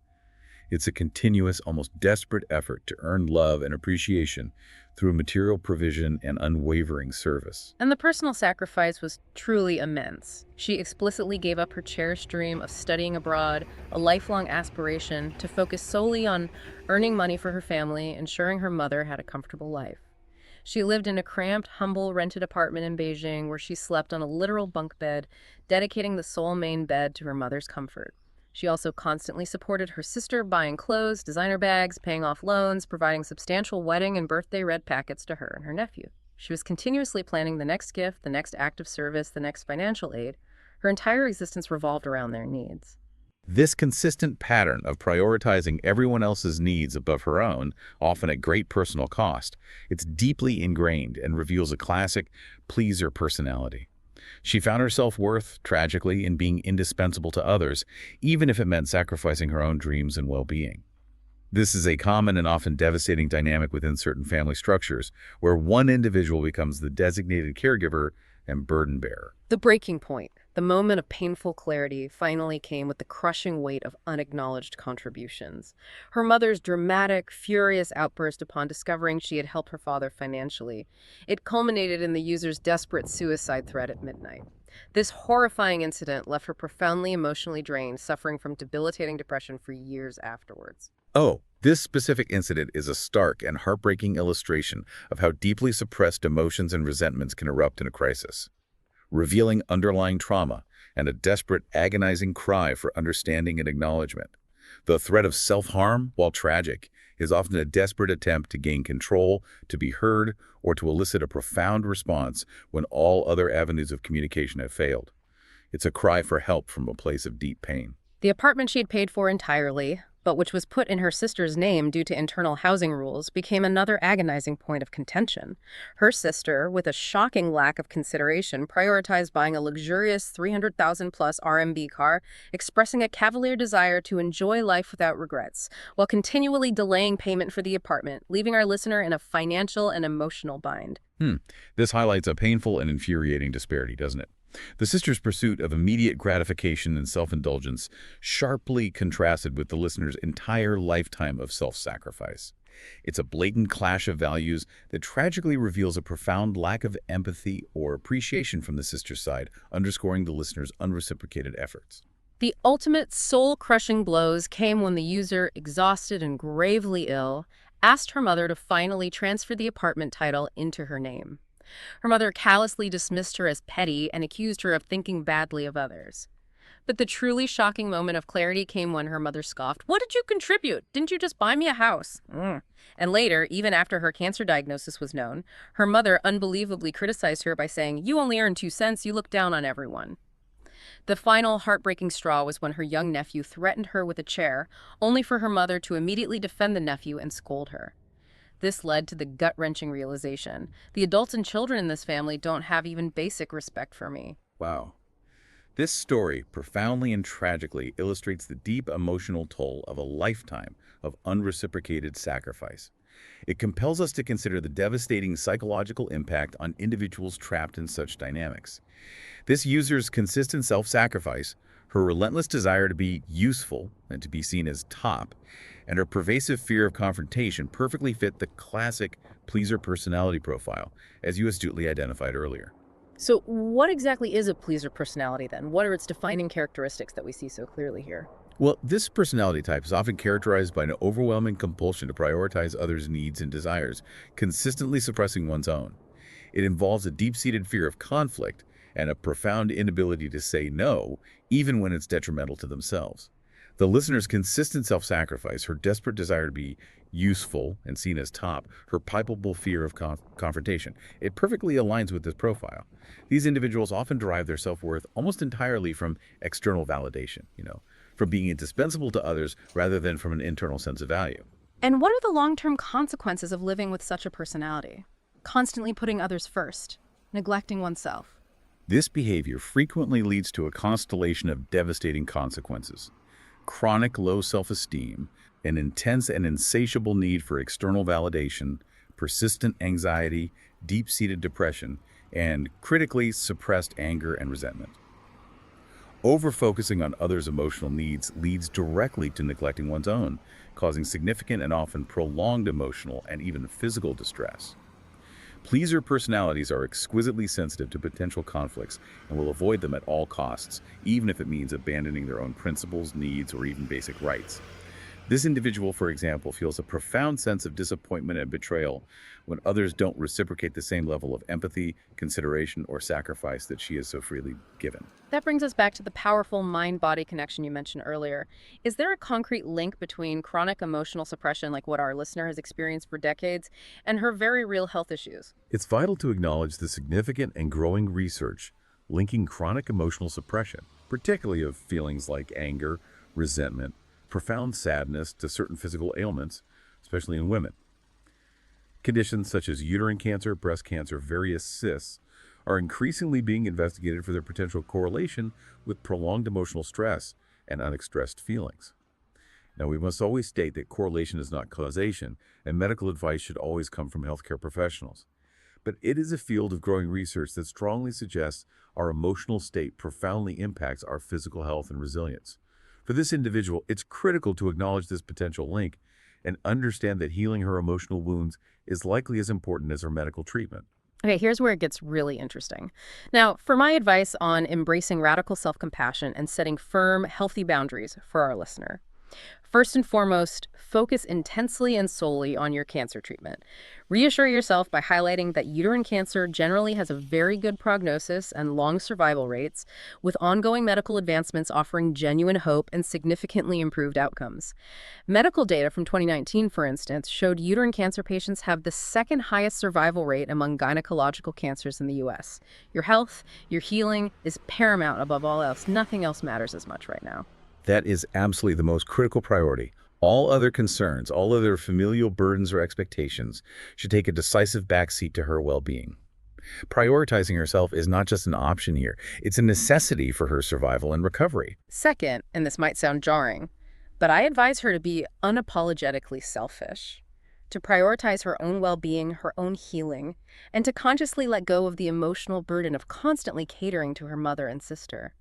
It's a continuous, almost desperate effort to earn love and appreciation through material provision and unwavering service. And the personal sacrifice was truly immense. She explicitly gave up her cherished dream of studying abroad, a lifelong aspiration, to focus solely on earning money for her family, ensuring her mother had a comfortable life. She lived in a cramped, humble, rented apartment in Beijing where she slept on a literal bunk bed, dedicating the sole main bed to her mother's comfort. She also constantly supported her sister, buying clothes, designer bags, paying off loans, providing substantial wedding and birthday red packets to her and her nephew. She was continuously planning the next gift, the next act of service, the next financial aid. Her entire existence revolved around their needs. This consistent pattern of prioritizing everyone else's needs above her own, often at great personal cost, it's deeply ingrained and reveals a classic pleaser personality. She found her self-worth, tragically, in being indispensable to others, even if it meant sacrificing her own dreams and well-being. This is a common and often devastating dynamic within certain family structures, where one individual becomes the designated caregiver and burden bearer. The breaking point, the moment of painful clarity, finally came with the crushing weight of unacknowledged contributions. Her mother's dramatic, furious outburst upon discovering she had helped her father financially. It culminated in the user's desperate suicide threat at midnight. This horrifying incident left her profoundly emotionally drained, suffering from debilitating depression for years afterwards. Oh, this specific incident is a stark and heartbreaking illustration of how deeply suppressed emotions and resentments can erupt in a crisis, revealing underlying trauma and a desperate, agonizing cry for understanding and acknowledgement. The threat of self-harm, while tragic, is often a desperate attempt to gain control, to be heard, or to elicit a profound response when all other avenues of communication have failed. It's a cry for help from a place of deep pain. The apartment she had paid for entirely, but which was put in her sister's name due to internal housing rules, became another agonizing point of contention. Her sister, with a shocking lack of consideration, prioritized buying a luxurious 300,000-plus RMB car, expressing a cavalier desire to enjoy life without regrets, while continually delaying payment for the apartment, leaving our listener in a financial and emotional bind. This highlights a painful and infuriating disparity, doesn't it? The sister's pursuit of immediate gratification and self-indulgence sharply contrasted with the listener's entire lifetime of self-sacrifice. It's a blatant clash of values that tragically reveals a profound lack of empathy or appreciation from the sister's side, underscoring the listener's unreciprocated efforts. The ultimate soul-crushing blows came when the user, exhausted and gravely ill, asked her mother to finally transfer the apartment title into her name. Her mother callously dismissed her as petty and accused her of thinking badly of others. But the truly shocking moment of clarity came when her mother scoffed, "What did you contribute? Didn't you just buy me a house?" And later, even after her cancer diagnosis was known, her mother unbelievably criticized her by saying, "You only earn 2 cents, you look down on everyone." The final heartbreaking straw was when her young nephew threatened her with a chair, only for her mother to immediately defend the nephew and scold her. This led to the gut-wrenching realization: the adults and children in this family don't have even basic respect for me. Wow. This story profoundly and tragically illustrates the deep emotional toll of a lifetime of unreciprocated sacrifice. It compels us to consider the devastating psychological impact on individuals trapped in such dynamics. This user's consistent self-sacrifice, her relentless desire to be useful and to be seen as top, and her pervasive fear of confrontation perfectly fit the classic pleaser personality profile, as you astutely identified earlier. So what exactly is a pleaser personality then? What are its defining characteristics that we see so clearly here? Well, this personality type is often characterized by an overwhelming compulsion to prioritize others' needs and desires, consistently suppressing one's own. It involves a deep-seated fear of conflict and a profound inability to say no, even when it's detrimental to themselves. The listener's consistent self-sacrifice, her desperate desire to be useful and seen as top, her palpable fear of confrontation, it perfectly aligns with this profile. These individuals often derive their self-worth almost entirely from external validation, from being indispensable to others rather than from an internal sense of value. And what are the long-term consequences of living with such a personality? Constantly putting others first, neglecting oneself. This behavior frequently leads to a constellation of devastating consequences. Chronic low self-esteem, an intense and insatiable need for external validation, persistent anxiety, deep-seated depression, and critically suppressed anger and resentment. Over-focusing on others' emotional needs leads directly to neglecting one's own, causing significant and often prolonged emotional and even physical distress. Pleaser personalities are exquisitely sensitive to potential conflicts and will avoid them at all costs, even if it means abandoning their own principles, needs, or even basic rights. This individual, for example, feels a profound sense of disappointment and betrayal when others don't reciprocate the same level of empathy, consideration, or sacrifice that she has so freely given. That brings us back to the powerful mind-body connection you mentioned earlier. Is there a concrete link between chronic emotional suppression, like what our listener has experienced for decades, and her very real health issues? It's vital to acknowledge the significant and growing research linking chronic emotional suppression, particularly of feelings like anger, resentment, profound sadness, to certain physical ailments, especially in women. Conditions such as uterine cancer, breast cancer, various cysts are increasingly being investigated for their potential correlation with prolonged emotional stress and unexpressed feelings. Now, we must always state that correlation is not causation, and medical advice should always come from healthcare professionals. But it is a field of growing research that strongly suggests our emotional state profoundly impacts our physical health and resilience. For this individual, it's critical to acknowledge this potential link and understand that healing her emotional wounds is likely as important as her medical treatment. Okay, here's where it gets really interesting. Now, for my advice on embracing radical self-compassion and setting firm, healthy boundaries for our listener. First and foremost, focus intensely and solely on your cancer treatment. Reassure yourself by highlighting that uterine cancer generally has a very good prognosis and long survival rates, with ongoing medical advancements offering genuine hope and significantly improved outcomes. Medical data from 2019, for instance, showed uterine cancer patients have the second highest survival rate among gynecological cancers in the U.S. Your health, your healing is paramount above all else. Nothing else matters as much right now. That is absolutely the most critical priority. All other concerns, all other familial burdens or expectations should take a decisive backseat to her well-being. Prioritizing herself is not just an option here, it's a necessity for her survival and recovery. Second, and this might sound jarring, but I advise her to be unapologetically selfish, to prioritize her own well-being, her own healing, and to consciously let go of the emotional burden of constantly catering to her mother and sister.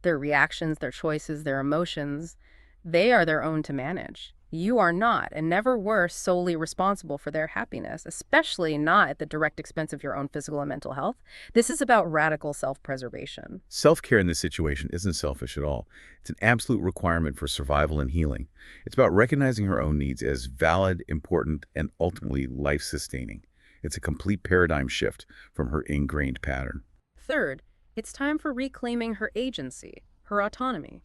Their reactions, their choices, their emotions, they are their own to manage. You are not, and never were, solely responsible for their happiness, especially not at the direct expense of your own physical and mental health. This is about radical self-preservation. Self-care in this situation isn't selfish at all. It's an absolute requirement for survival and healing. It's about recognizing her own needs as valid, important, and ultimately life-sustaining. It's a complete paradigm shift from her ingrained pattern. Third, it's time for reclaiming her agency, her autonomy.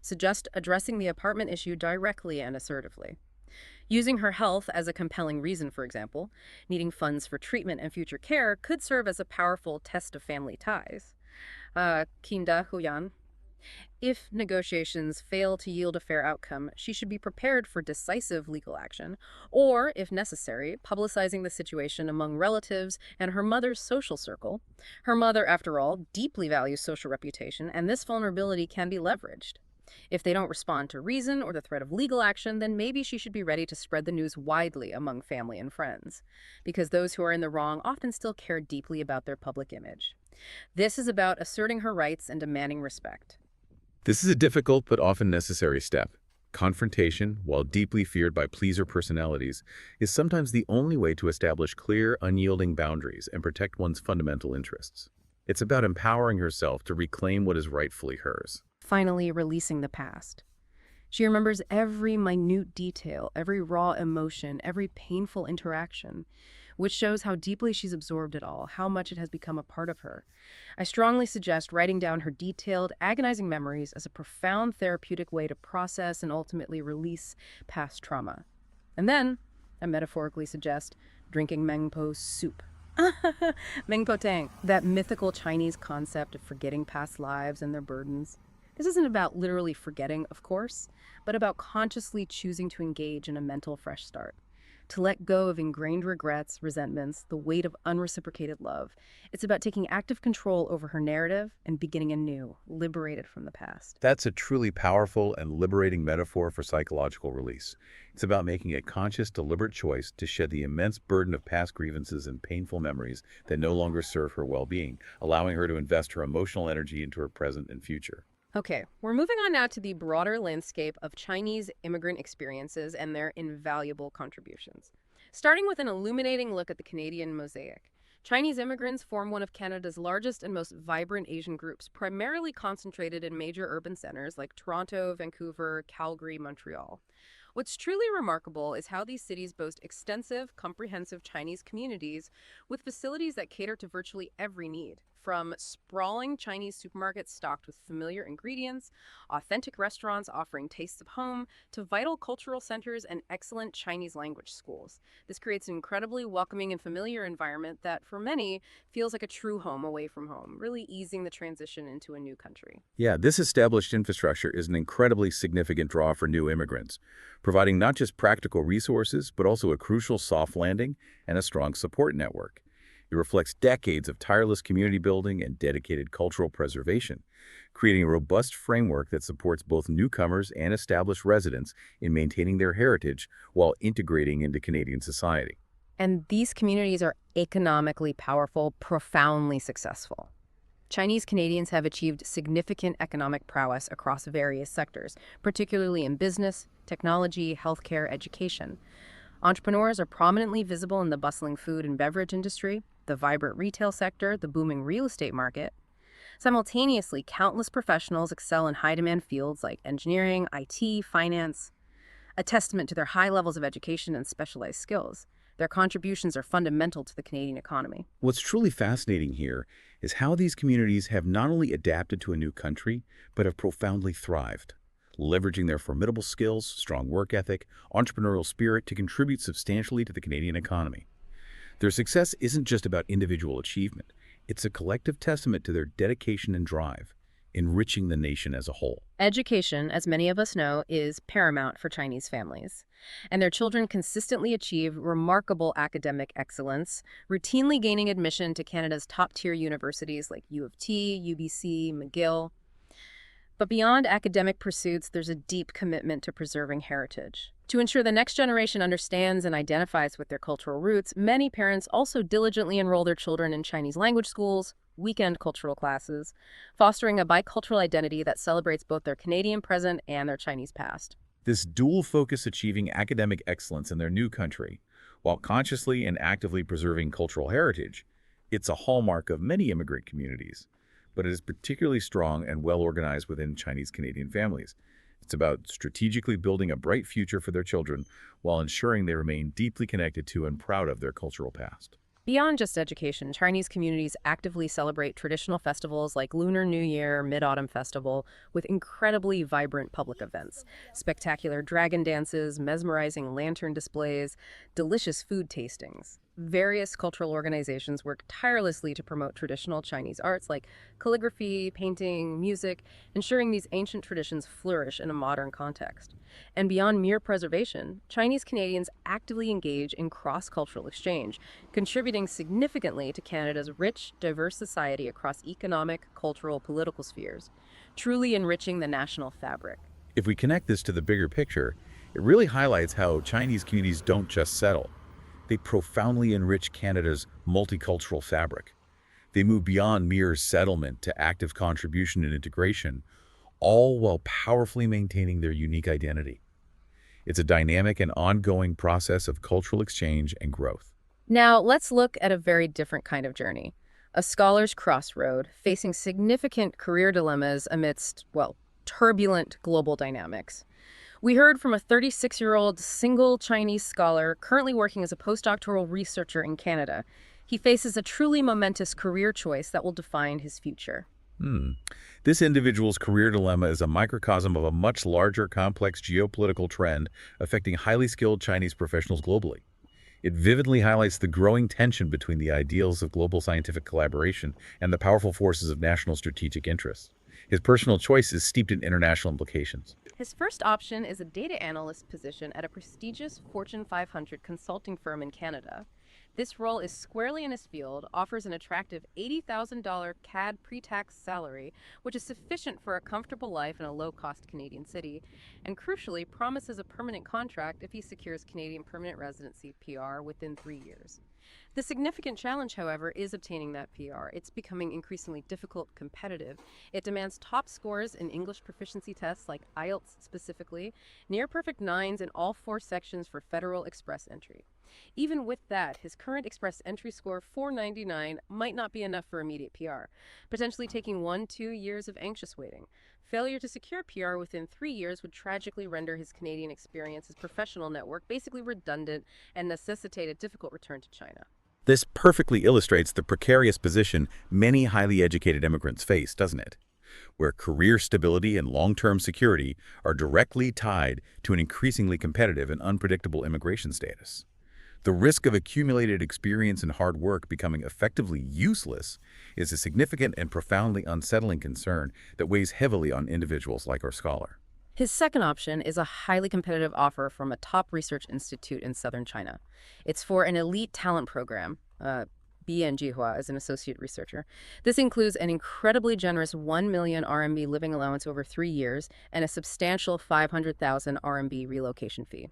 Suggest addressing the apartment issue directly and assertively. Using her health as a compelling reason, for example, needing funds for treatment and future care could serve as a powerful test of family ties. Kinda Huyan. If negotiations fail to yield a fair outcome, she should be prepared for decisive legal action, or, if necessary, publicizing the situation among relatives and her mother's social circle. Her mother, after all, deeply values social reputation, and this vulnerability can be leveraged. If they don't respond to reason or the threat of legal action, then maybe she should be ready to spread the news widely among family and friends, because those who are in the wrong often still care deeply about their public image. This is about asserting her rights and demanding respect. This is a difficult but often necessary step. Confrontation, while deeply feared by pleaser personalities, is sometimes the only way to establish clear, unyielding boundaries and protect one's fundamental interests. It's about empowering herself to reclaim what is rightfully hers. Finally, releasing the past. She remembers every minute detail, every raw emotion, every painful interaction, which shows how deeply she's absorbed it all, how much it has become a part of her. I strongly suggest writing down her detailed, agonizing memories as a profound therapeutic way to process and ultimately release past trauma. And then, I metaphorically suggest drinking Mengpo soup. Mengpo Tang, that mythical Chinese concept of forgetting past lives and their burdens. This isn't about literally forgetting, of course, but about consciously choosing to engage in a mental fresh start. To let go of ingrained regrets, resentments, the weight of unreciprocated love. It's about taking active control over her narrative and beginning anew, liberated from the past. That's a truly powerful and liberating metaphor for psychological release. It's about making a conscious, deliberate choice to shed the immense burden of past grievances and painful memories that no longer serve her well-being, allowing her to invest her emotional energy into her present and future. Okay, we're moving on now to the broader landscape of Chinese immigrant experiences and their invaluable contributions. Starting with an illuminating look at the Canadian mosaic. Chinese immigrants form one of Canada's largest and most vibrant Asian groups, primarily concentrated in major urban centers like Toronto, Vancouver, Calgary, Montreal. What's truly remarkable is how these cities boast extensive, comprehensive Chinese communities with facilities that cater to virtually every need. From sprawling Chinese supermarkets stocked with familiar ingredients, authentic restaurants offering tastes of home, to vital cultural centers and excellent Chinese language schools. This creates an incredibly welcoming and familiar environment that, for many, feels like a true home away from home, really easing the transition into a new country. Yeah, this established infrastructure is an incredibly significant draw for new immigrants, providing not just practical resources, but also a crucial soft landing and a strong support network. It reflects decades of tireless community building and dedicated cultural preservation, creating a robust framework that supports both newcomers and established residents in maintaining their heritage while integrating into Canadian society. And these communities are economically powerful, profoundly successful. Chinese Canadians have achieved significant economic prowess across various sectors, particularly in business, technology, healthcare, education. Entrepreneurs are prominently visible in the bustling food and beverage industry, the vibrant retail sector, the booming real estate market. Simultaneously, countless professionals excel in high-demand fields like engineering, IT, finance, a testament to their high levels of education and specialized skills. Their contributions are fundamental to the Canadian economy. What's truly fascinating here is how these communities have not only adapted to a new country, but have profoundly thrived, leveraging their formidable skills, strong work ethic, entrepreneurial spirit to contribute substantially to the Canadian economy. Their success isn't just about individual achievement. It's a collective testament to their dedication and drive, enriching the nation as a whole. Education, as many of us know, is paramount for Chinese families, and their children consistently achieve remarkable academic excellence, routinely gaining admission to Canada's top-tier universities like U of T, UBC, McGill. But beyond academic pursuits, there's a deep commitment to preserving heritage. To ensure the next generation understands and identifies with their cultural roots, many parents also diligently enroll their children in Chinese language schools, weekend cultural classes, fostering a bicultural identity that celebrates both their Canadian present and their Chinese past. This dual focus achieving academic excellence in their new country, while consciously and actively preserving cultural heritage, it's a hallmark of many immigrant communities, but it is particularly strong and well-organized within Chinese Canadian families. It's about strategically building a bright future for their children while ensuring they remain deeply connected to and proud of their cultural past. Beyond just education, Chinese communities actively celebrate traditional festivals like Lunar New Year, Mid-Autumn Festival, with incredibly vibrant public events, spectacular dragon dances, mesmerizing lantern displays, delicious food tastings. Various cultural organizations work tirelessly to promote traditional Chinese arts like calligraphy, painting, music, ensuring these ancient traditions flourish in a modern context. And beyond mere preservation, Chinese Canadians actively engage in cross-cultural exchange, contributing significantly to Canada's rich, diverse society across economic, cultural, political spheres, truly enriching the national fabric. If we connect this to the bigger picture, it really highlights how Chinese communities don't just settle. They profoundly enrich Canada's multicultural fabric. They move beyond mere settlement to active contribution and integration, all while powerfully maintaining their unique identity. It's a dynamic and ongoing process of cultural exchange and growth. Now, let's look at a very different kind of journey. A scholar's crossroad, facing significant career dilemmas amidst, well, turbulent global dynamics. We heard from a 36-year-old single Chinese scholar currently working as a postdoctoral researcher in Canada. He faces a truly momentous career choice that will define his future. This individual's career dilemma is a microcosm of a much larger, complex geopolitical trend affecting highly skilled Chinese professionals globally. It vividly highlights the growing tension between the ideals of global scientific collaboration and the powerful forces of national strategic interests. His personal choice is steeped in international implications. His first option is a data analyst position at a prestigious Fortune 500 consulting firm in Canada. This role is squarely in his field, offers an attractive $80,000 CAD pre-tax salary, which is sufficient for a comfortable life in a low-cost Canadian city, and crucially promises a permanent contract if he secures Canadian permanent residency PR within 3 years. The significant challenge, however, is obtaining that PR. It's becoming increasingly difficult, competitive. It demands top scores in English proficiency tests like IELTS specifically, near perfect nines in all 4 sections for Federal Express entry. Even with that, his current Express entry score, 499, might not be enough for immediate PR, potentially taking 1-2 years of anxious waiting. Failure to secure PR within 3 years would tragically render his Canadian experience, his professional network, basically redundant and necessitate a difficult return to China. This perfectly illustrates the precarious position many highly educated immigrants face, doesn't it? Where career stability and long-term security are directly tied to an increasingly competitive and unpredictable immigration status. The risk of accumulated experience and hard work becoming effectively useless is a significant and profoundly unsettling concern that weighs heavily on individuals like our scholar. His second option is a highly competitive offer from a top research institute in southern China. It's for an elite talent program, Jihua as an associate researcher. This includes an incredibly generous 1 million RMB living allowance over 3 years and a substantial 500,000 RMB relocation fee.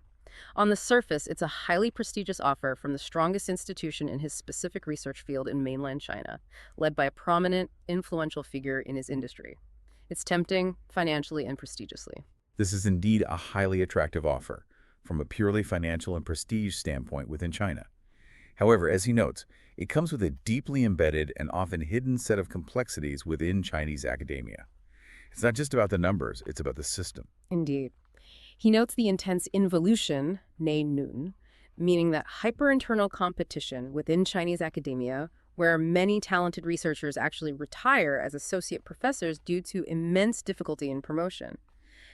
On the surface, it's a highly prestigious offer from the strongest institution in his specific research field in mainland China, led by a prominent, influential figure in his industry. It's tempting, financially and prestigiously. This is indeed a highly attractive offer from a purely financial and prestige standpoint within China. However, as he notes, it comes with a deeply embedded and often hidden set of complexities within Chinese academia. It's not just about the numbers, it's about the system. Indeed. He notes the intense involution, nay nun, meaning that hyper-internal competition within Chinese academia, where many talented researchers actually retire as associate professors due to immense difficulty in promotion.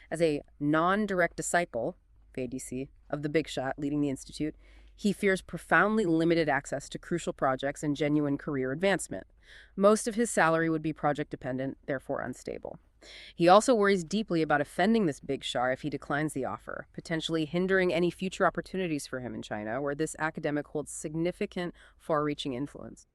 As a non-direct disciple, VDC, of the big shot leading the institute, he fears profoundly limited access to crucial projects and genuine career advancement. Most of his salary would be project-dependent, therefore unstable. He also worries deeply about offending this big shah if he declines the offer, potentially hindering any future opportunities for him in China, where this academic holds significant, far-reaching influence.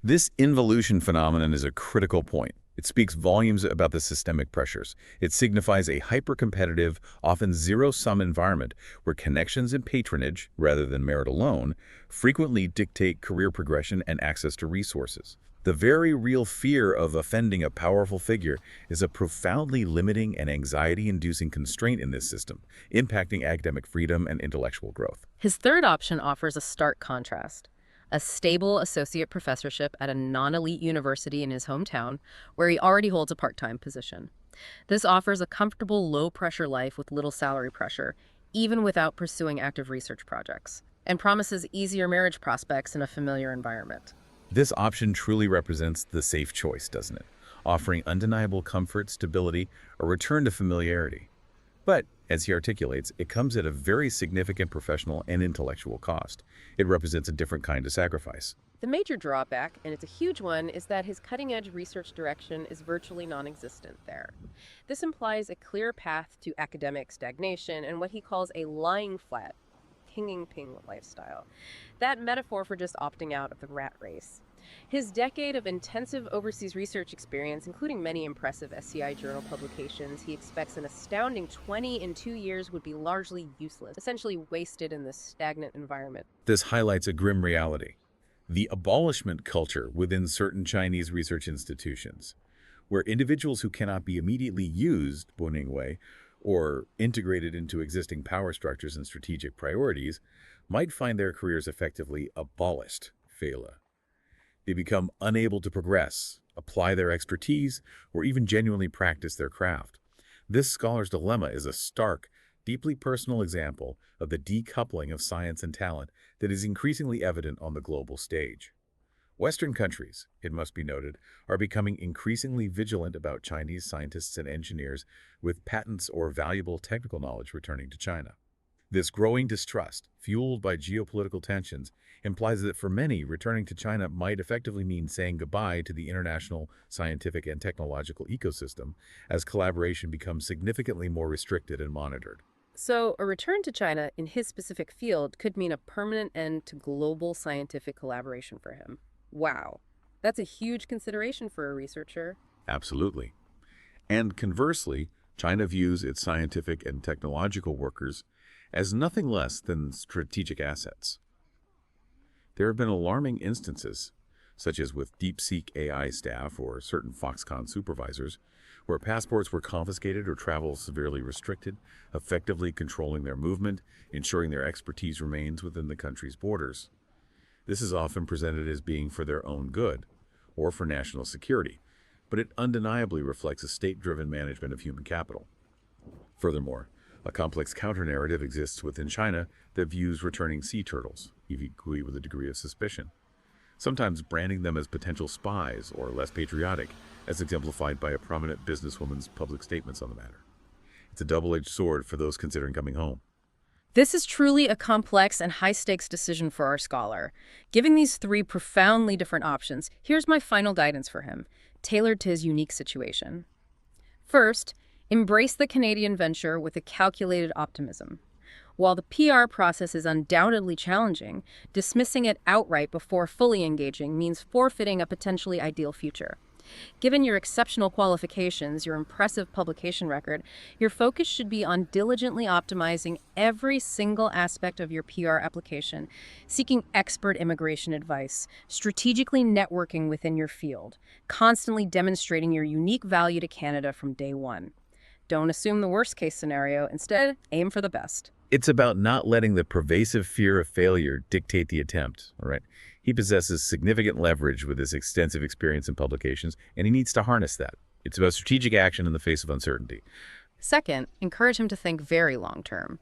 This involution phenomenon is a critical point. It speaks volumes about the systemic pressures. It signifies a hyper-competitive, often zero-sum environment where connections and patronage, rather than merit alone, frequently dictate career progression and access to resources. The very real fear of offending a powerful figure is a profoundly limiting and anxiety-inducing constraint in this system, impacting academic freedom and intellectual growth. His third option offers a stark contrast. A stable associate professorship at a non-elite university in his hometown, where he already holds a part-time position. This offers a comfortable, low-pressure life with little salary pressure, even without pursuing active research projects, and promises easier marriage prospects in a familiar environment. This option truly represents the safe choice, doesn't it? Offering undeniable comfort, stability, a return to familiarity. But, as he articulates, it comes at a very significant professional and intellectual cost. It represents a different kind of sacrifice. The major drawback, and it's a huge one, is that his cutting-edge research direction is virtually non-existent there. This implies a clear path to academic stagnation and what he calls a lying flat, hanging ping lifestyle. That metaphor for just opting out of the rat race. His decade of intensive overseas research experience, including many impressive SCI journal publications, he expects an astounding 20 in 2 years would be largely useless, essentially wasted in this stagnant environment. This highlights a grim reality: the abolishment culture within certain Chinese research institutions, where individuals who cannot be immediately used, Boningwei, or integrated into existing power structures and strategic priorities, might find their careers effectively abolished, Fela. They become unable to progress, apply their expertise, or even genuinely practice their craft. This scholar's dilemma is a stark, deeply personal example of the decoupling of science and talent that is increasingly evident on the global stage. Western countries, it must be noted, are becoming increasingly vigilant about Chinese scientists and engineers with patents or valuable technical knowledge returning to China. This growing distrust, fueled by geopolitical tensions, implies that for many, returning to China might effectively mean saying goodbye to the international scientific and technological ecosystem as collaboration becomes significantly more restricted and monitored. So, a return to China in his specific field could mean a permanent end to global scientific collaboration for him. Wow, that's a huge consideration for a researcher. Absolutely. And conversely, China views its scientific and technological workers as nothing less than strategic assets. There have been alarming instances, such as with DeepSeek AI staff or certain Foxconn supervisors, where passports were confiscated or travel severely restricted, effectively controlling their movement, ensuring their expertise remains within the country's borders. This is often presented as being for their own good, or for national security, but it undeniably reflects a state-driven management of human capital. Furthermore, a complex counter-narrative exists within China that views returning sea turtles, equally with a degree of suspicion, sometimes branding them as potential spies or less patriotic, as exemplified by a prominent businesswoman's public statements on the matter. It's a double-edged sword for those considering coming home. This is truly a complex and high-stakes decision for our scholar. Given these three profoundly different options, here's my final guidance for him, tailored to his unique situation. First, embrace the Canadian venture with a calculated optimism. While the PR process is undoubtedly challenging, dismissing it outright before fully engaging means forfeiting a potentially ideal future. Given your exceptional qualifications, your impressive publication record, your focus should be on diligently optimizing every single aspect of your PR application, seeking expert immigration advice, strategically networking within your field, constantly demonstrating your unique value to Canada from day one. Don't assume the worst case scenario. Instead, aim for the best. It's about not letting the pervasive fear of failure dictate the attempt, all right? He possesses significant leverage with his extensive experience in publications, and he needs to harness that. It's about strategic action in the face of uncertainty. Second, encourage him to think very long term,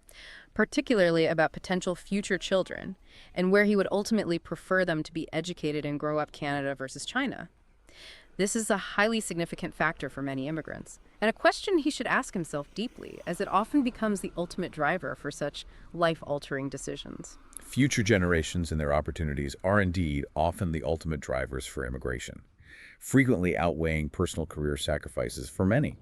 particularly about potential future children and where he would ultimately prefer them to be educated and grow up Canada versus China. This is a highly significant factor for many immigrants, and a question he should ask himself deeply, as it often becomes the ultimate driver for such life-altering decisions. Future generations and their opportunities are indeed often the ultimate drivers for immigration, frequently outweighing personal career sacrifices for many.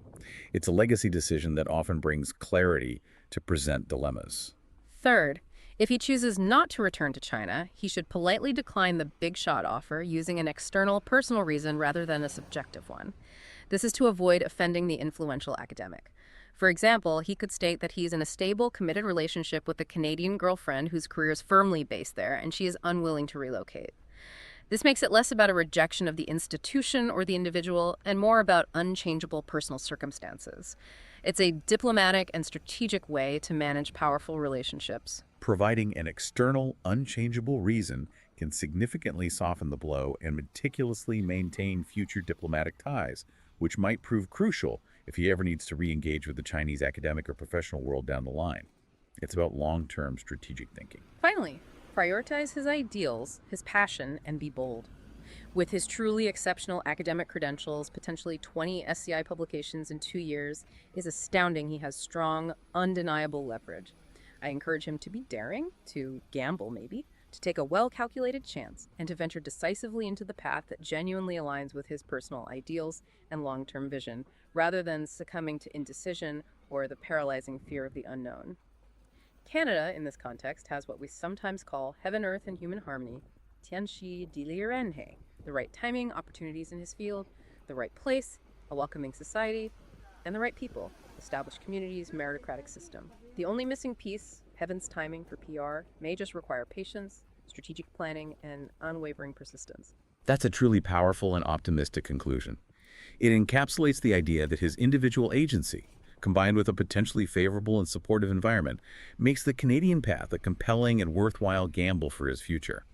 It's a legacy decision that often brings clarity to present dilemmas. Third, if he chooses not to return to China, he should politely decline the big shot offer using an external personal reason rather than a subjective one. This is to avoid offending the influential academic. For example, he could state that he's in a stable, committed relationship with a Canadian girlfriend whose career is firmly based there, and she is unwilling to relocate. This makes it less about a rejection of the institution or the individual and more about unchangeable personal circumstances. It's a diplomatic and strategic way to manage powerful relationships. Providing an external, unchangeable reason can significantly soften the blow and meticulously maintain future diplomatic ties, which might prove crucial if he ever needs to re-engage with the Chinese academic or professional world down the line. It's about long-term strategic thinking. Finally, prioritize his ideals, his passion, and be bold. With his truly exceptional academic credentials, potentially 20 SCI publications in 2 years, is astounding he has strong, undeniable leverage. I encourage him to be daring, to gamble maybe, to take a well-calculated chance, and to venture decisively into the path that genuinely aligns with his personal ideals and long-term vision, rather than succumbing to indecision or the paralyzing fear of the unknown. Canada, in this context, has what we sometimes call heaven, earth, and human harmony, Tianxi Dilirenhe, the right timing, opportunities in his field, the right place, a welcoming society, and the right people, established communities, meritocratic system. The only missing piece, heaven's timing for PR, may just require patience, strategic planning, and unwavering persistence. That's a truly powerful and optimistic conclusion. It encapsulates the idea that his individual agency, combined with a potentially favorable and supportive environment, makes the Canadian path a compelling and worthwhile gamble for his future.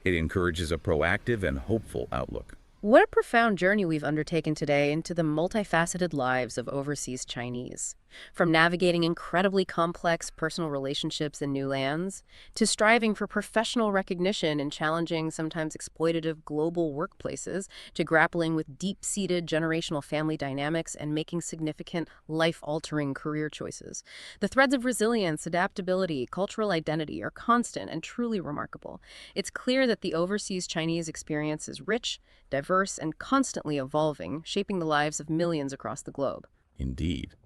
It encourages a proactive and hopeful outlook. What a profound journey we've undertaken today into the multifaceted lives of overseas Chinese. From navigating incredibly complex personal relationships in new lands, to striving for professional recognition in challenging, sometimes exploitative global workplaces, to grappling with deep-seated generational family dynamics and making significant, life-altering career choices. The threads of resilience, adaptability, cultural identity are constant and truly remarkable. It's clear that the overseas Chinese experience is rich, diverse, and constantly evolving, shaping the lives of millions across the globe. Indeed.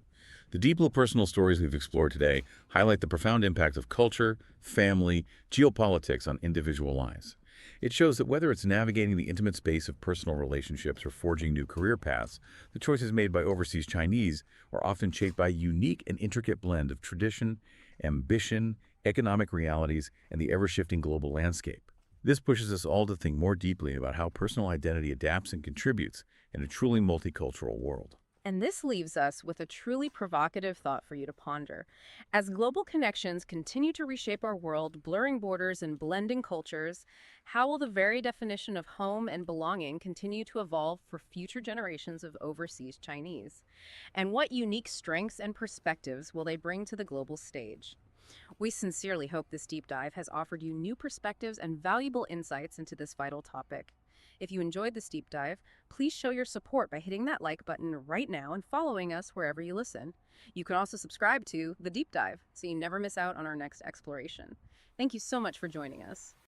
The deeply personal stories we've explored today highlight the profound impact of culture, family, geopolitics on individual lives. It shows that whether it's navigating the intimate space of personal relationships or forging new career paths, the choices made by overseas Chinese are often shaped by a unique and intricate blend of tradition, ambition, economic realities, and the ever-shifting global landscape. This pushes us all to think more deeply about how personal identity adapts and contributes in a truly multicultural world. And this leaves us with a truly provocative thought for you to ponder. As global connections continue to reshape our world, blurring borders and blending cultures, how will the very definition of home and belonging continue to evolve for future generations of overseas Chinese? And what unique strengths and perspectives will they bring to the global stage? We sincerely hope this deep dive has offered you new perspectives and valuable insights into this vital topic. If you enjoyed this deep dive, please show your support by hitting that like button right now and following us wherever you listen. You can also subscribe to The Deep Dive so you never miss out on our next exploration. Thank you so much for joining us.